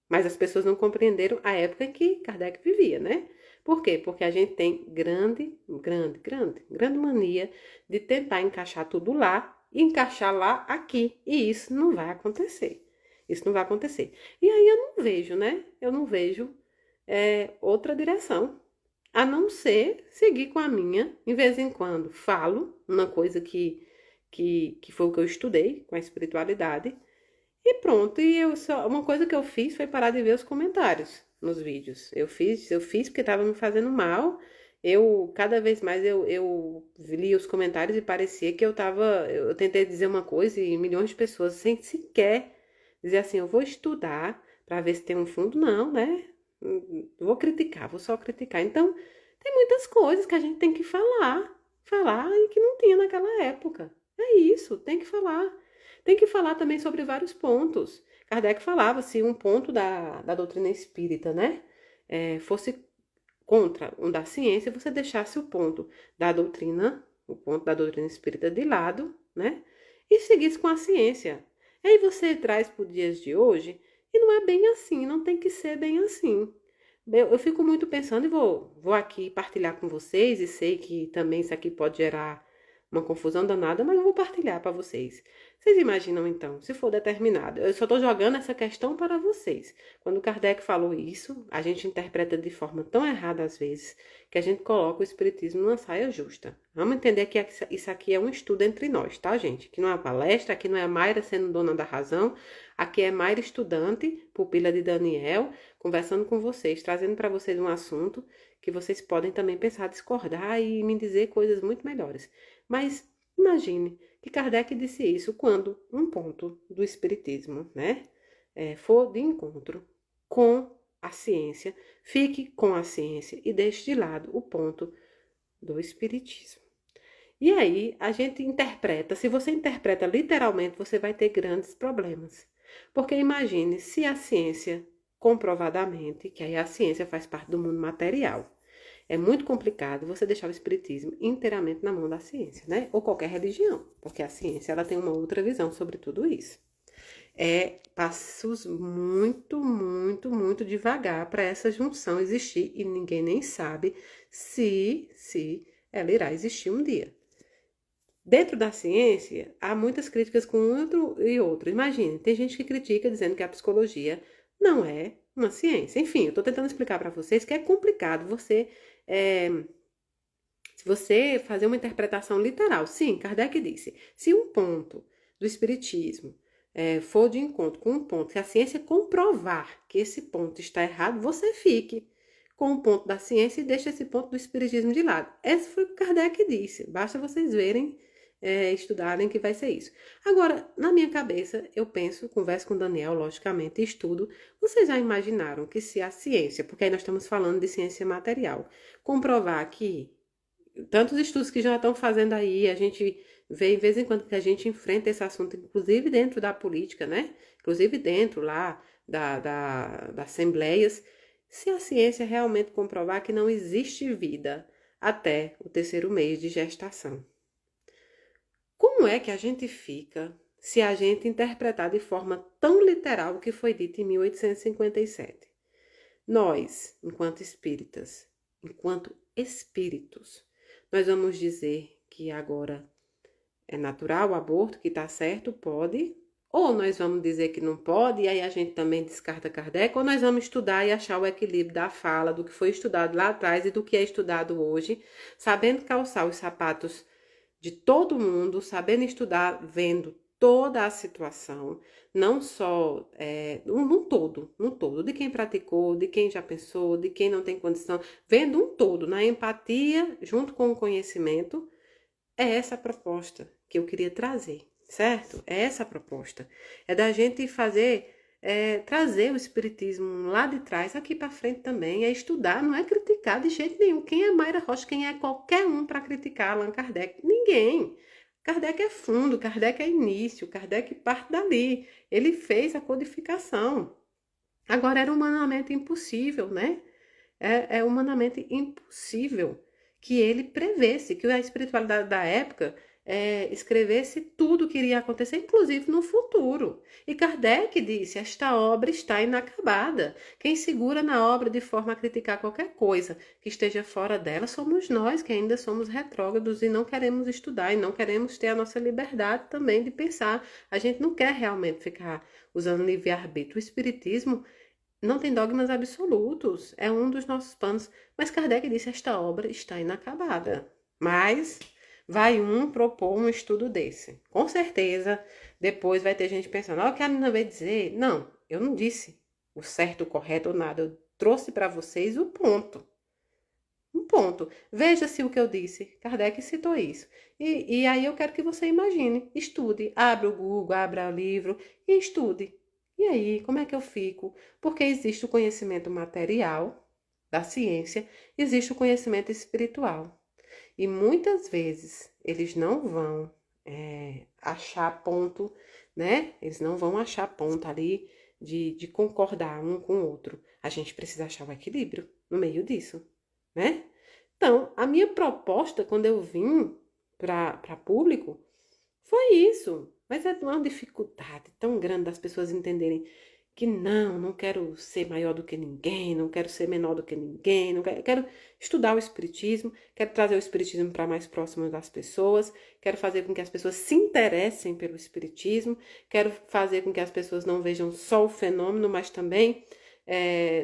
mas as pessoas não compreenderam a época em que Kardec vivia, né? Por quê? Porque a gente tem grande mania de tentar encaixar tudo lá e encaixar lá aqui. E isso não vai acontecer. Isso não vai acontecer. E aí eu não vejo, né? Eu não vejo outra direção. A não ser seguir com a minha. Em vez em quando falo uma coisa que foi o que eu estudei com a espiritualidade. E pronto, uma coisa que eu fiz foi parar de ver os comentários nos vídeos. Eu fiz porque estava me fazendo mal. Cada vez mais eu li os comentários e parecia que eu tentei dizer uma coisa e milhões de pessoas sem sequer dizer assim, eu vou estudar para ver se tem um fundo. Não, né? Vou criticar, vou só criticar. Então, tem muitas coisas que a gente tem que falar e que não tinha naquela época. É isso, tem que falar. Tem que falar também sobre vários pontos Kardec falava se um ponto da doutrina espírita, né, fosse contra um da ciência, você deixasse o ponto da doutrina espírita de lado, né, e seguisse com a ciência. Aí você traz para os dias de hoje e não é bem assim, não tem que ser bem assim. Eu fico muito pensando e vou aqui partilhar com vocês, e sei que também isso aqui pode gerar uma confusão danada, mas eu vou partilhar para vocês. Vocês imaginam então, se for determinado, eu só estou jogando essa questão para vocês. Quando Kardec falou isso, a gente interpreta de forma tão errada às vezes, que a gente coloca o espiritismo numa saia justa. Vamos entender que isso aqui é um estudo entre nós, tá, gente? Aqui não é uma palestra, aqui não é a Mayra sendo dona da razão, aqui é Mayra estudante, pupila de Daniel, conversando com vocês, trazendo para vocês um assunto que vocês podem também pensar, discordar e me dizer coisas muito melhores. Mas imagine que Kardec disse isso quando um ponto do espiritismo, né, for de encontro com a ciência, fique com a ciência e deixe de lado o ponto do espiritismo. E aí a gente interpreta, se você interpreta literalmente, você vai ter grandes problemas. Porque imagine se a ciência comprovadamente, que aí a ciência faz parte do mundo material, é muito complicado você deixar o espiritismo inteiramente na mão da ciência, né? Ou qualquer religião, porque a ciência ela tem uma outra visão sobre tudo isso. É passos muito, muito, muito devagar para essa junção existir e ninguém nem sabe se ela irá existir um dia. Dentro da ciência, há muitas críticas com um outro e outro. Imagine, tem gente que critica dizendo que a psicologia não é uma ciência. Enfim, eu estou tentando explicar para vocês que é complicado se você fazer uma interpretação literal. Sim, Kardec disse, se um ponto do espiritismo for de encontro com um ponto que a ciência comprovar que esse ponto está errado, você fique com o ponto da ciência e deixe esse ponto do espiritismo de lado. Esse foi o que Kardec disse. Basta vocês verem, estudarem que vai ser isso. Agora, na minha cabeça, eu penso, converso com o Daniel, logicamente, estudo. Vocês já imaginaram que se a ciência, porque aí nós estamos falando de ciência material, comprovar que tantos estudos que já estão fazendo aí, a gente vê em vez em quando que a gente enfrenta esse assunto, inclusive dentro da política, né? Inclusive dentro lá das assembleias, se a ciência realmente comprovar que não existe vida até o terceiro mês de gestação. Como é que a gente fica se a gente interpretar de forma tão literal o que foi dito em 1857? Nós, enquanto espíritas, enquanto espíritos, nós vamos dizer que agora é natural o aborto, que está certo, pode, ou nós vamos dizer que não pode, e aí a gente também descarta Kardec, ou nós vamos estudar e achar o equilíbrio da fala, do que foi estudado lá atrás e do que é estudado hoje, sabendo calçar os sapatos de todo mundo, sabendo estudar, vendo toda a situação, não só no todo, de quem praticou, de quem já pensou, de quem não tem condição, vendo um todo, na empatia, junto com o conhecimento, é essa a proposta que eu queria trazer, certo? É essa a proposta. É da gente trazer o espiritismo lá de trás, aqui para frente também, é estudar, não é criticar de jeito nenhum. Quem é Mayra Rocha, quem é qualquer um para criticar Allan Kardec? Ninguém. Kardec é fundo, Kardec é início, Kardec parte dali. Ele fez a codificação. Agora era humanamente impossível, né? É humanamente impossível que ele prevesse, que a espiritualidade da época escrevesse tudo o que iria acontecer, inclusive no futuro. E Kardec disse, esta obra está inacabada. Quem segura na obra de forma a criticar qualquer coisa que esteja fora dela somos nós, que ainda somos retrógrados e não queremos estudar e não queremos ter a nossa liberdade também de pensar. A gente não quer realmente ficar usando livre-arbítrio. O espiritismo não tem dogmas absolutos, é um dos nossos planos. Mas Kardec disse, esta obra está inacabada. Mas vai propor um estudo desse. Com certeza, depois vai ter gente pensando, o que a menina veio dizer? Não, eu não disse o certo, o correto ou nada. Eu trouxe para vocês o ponto. Um ponto. Veja se o que eu disse. Kardec citou isso. E aí eu quero que você imagine, estude, abra o Google, abra o livro e estude. E aí, como é que eu fico? Porque existe o conhecimento material da ciência, existe o conhecimento espiritual. E muitas vezes eles não vão achar ponto né? Eles não vão achar ponto ali de concordar um com o outro. A gente precisa achar o equilíbrio no meio disso, né? Então, a minha proposta, quando eu vim para público, foi isso. Mas é uma dificuldade tão grande das pessoas entenderem que não quero ser maior do que ninguém, não quero ser menor do que ninguém, não quero estudar o espiritismo, quero trazer o espiritismo para mais próximo das pessoas, quero fazer com que as pessoas se interessem pelo espiritismo, quero fazer com que as pessoas não vejam só o fenômeno, mas também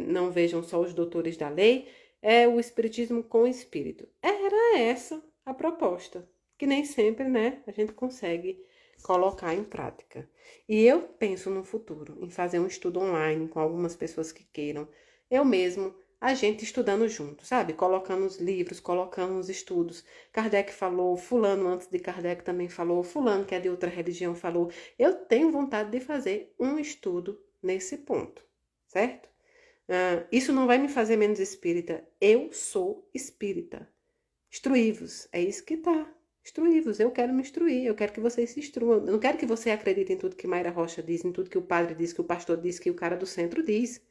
não vejam só os doutores da lei, é o espiritismo com espírito. Era essa a proposta, que nem sempre, né, a gente consegue colocar em prática. E eu penso no futuro, em fazer um estudo online com algumas pessoas que queiram. Eu mesmo, a gente estudando junto, sabe? Colocando os livros, colocando os estudos. Kardec falou, fulano antes de Kardec também falou, fulano que é de outra religião falou. Eu tenho vontade de fazer um estudo nesse ponto, certo? Isso não vai me fazer menos espírita. Eu sou espírita. Instruí-vos, é isso que tá. Instruí-vos, eu quero me instruir, eu quero que vocês se instruam. Eu não quero que você acredite em tudo que Mayra Rocha diz, em tudo que o padre diz, que o pastor diz, que o cara do centro diz.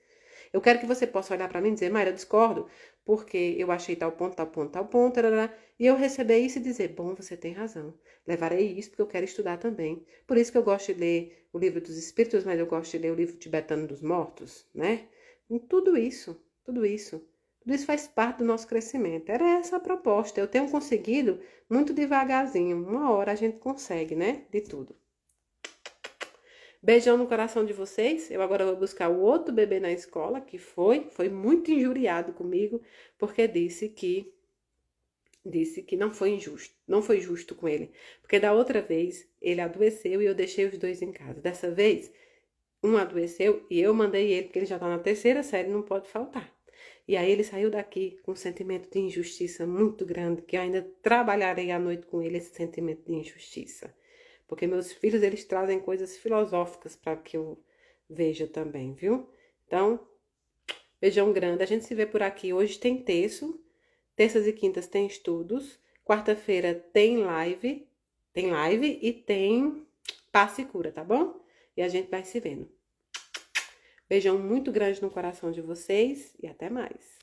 Eu quero que você possa olhar para mim e dizer, Mayra, eu discordo, porque eu achei tal ponto, tal ponto, tal ponto, tarará, e eu receber isso e dizer, bom, você tem razão. Levarei isso porque eu quero estudar também. Por isso que eu gosto de ler o livro dos Espíritos, mas eu gosto de ler o livro tibetano dos mortos, né? Em tudo isso, tudo isso. Tudo isso faz parte do nosso crescimento. Era essa a proposta. Eu tenho conseguido muito devagarzinho. Uma hora a gente consegue, né? De tudo. Beijão no coração de vocês. Eu agora vou buscar o outro bebê na escola, que foi muito injuriado comigo, porque disse que não foi injusto, não foi justo com ele. Porque da outra vez ele adoeceu e eu deixei os dois em casa. Dessa vez, um adoeceu e eu mandei ele, porque ele já tá na terceira série, não pode faltar. E aí ele saiu daqui com um sentimento de injustiça muito grande, que eu ainda trabalharei à noite com ele esse sentimento de injustiça. Porque meus filhos, eles trazem coisas filosóficas para que eu veja também, viu? Então, beijão grande. A gente se vê por aqui. Hoje tem terço, terças e quintas tem estudos, quarta-feira tem live e tem passe e cura, tá bom? E a gente vai se vendo. Beijão muito grande no coração de vocês e até mais.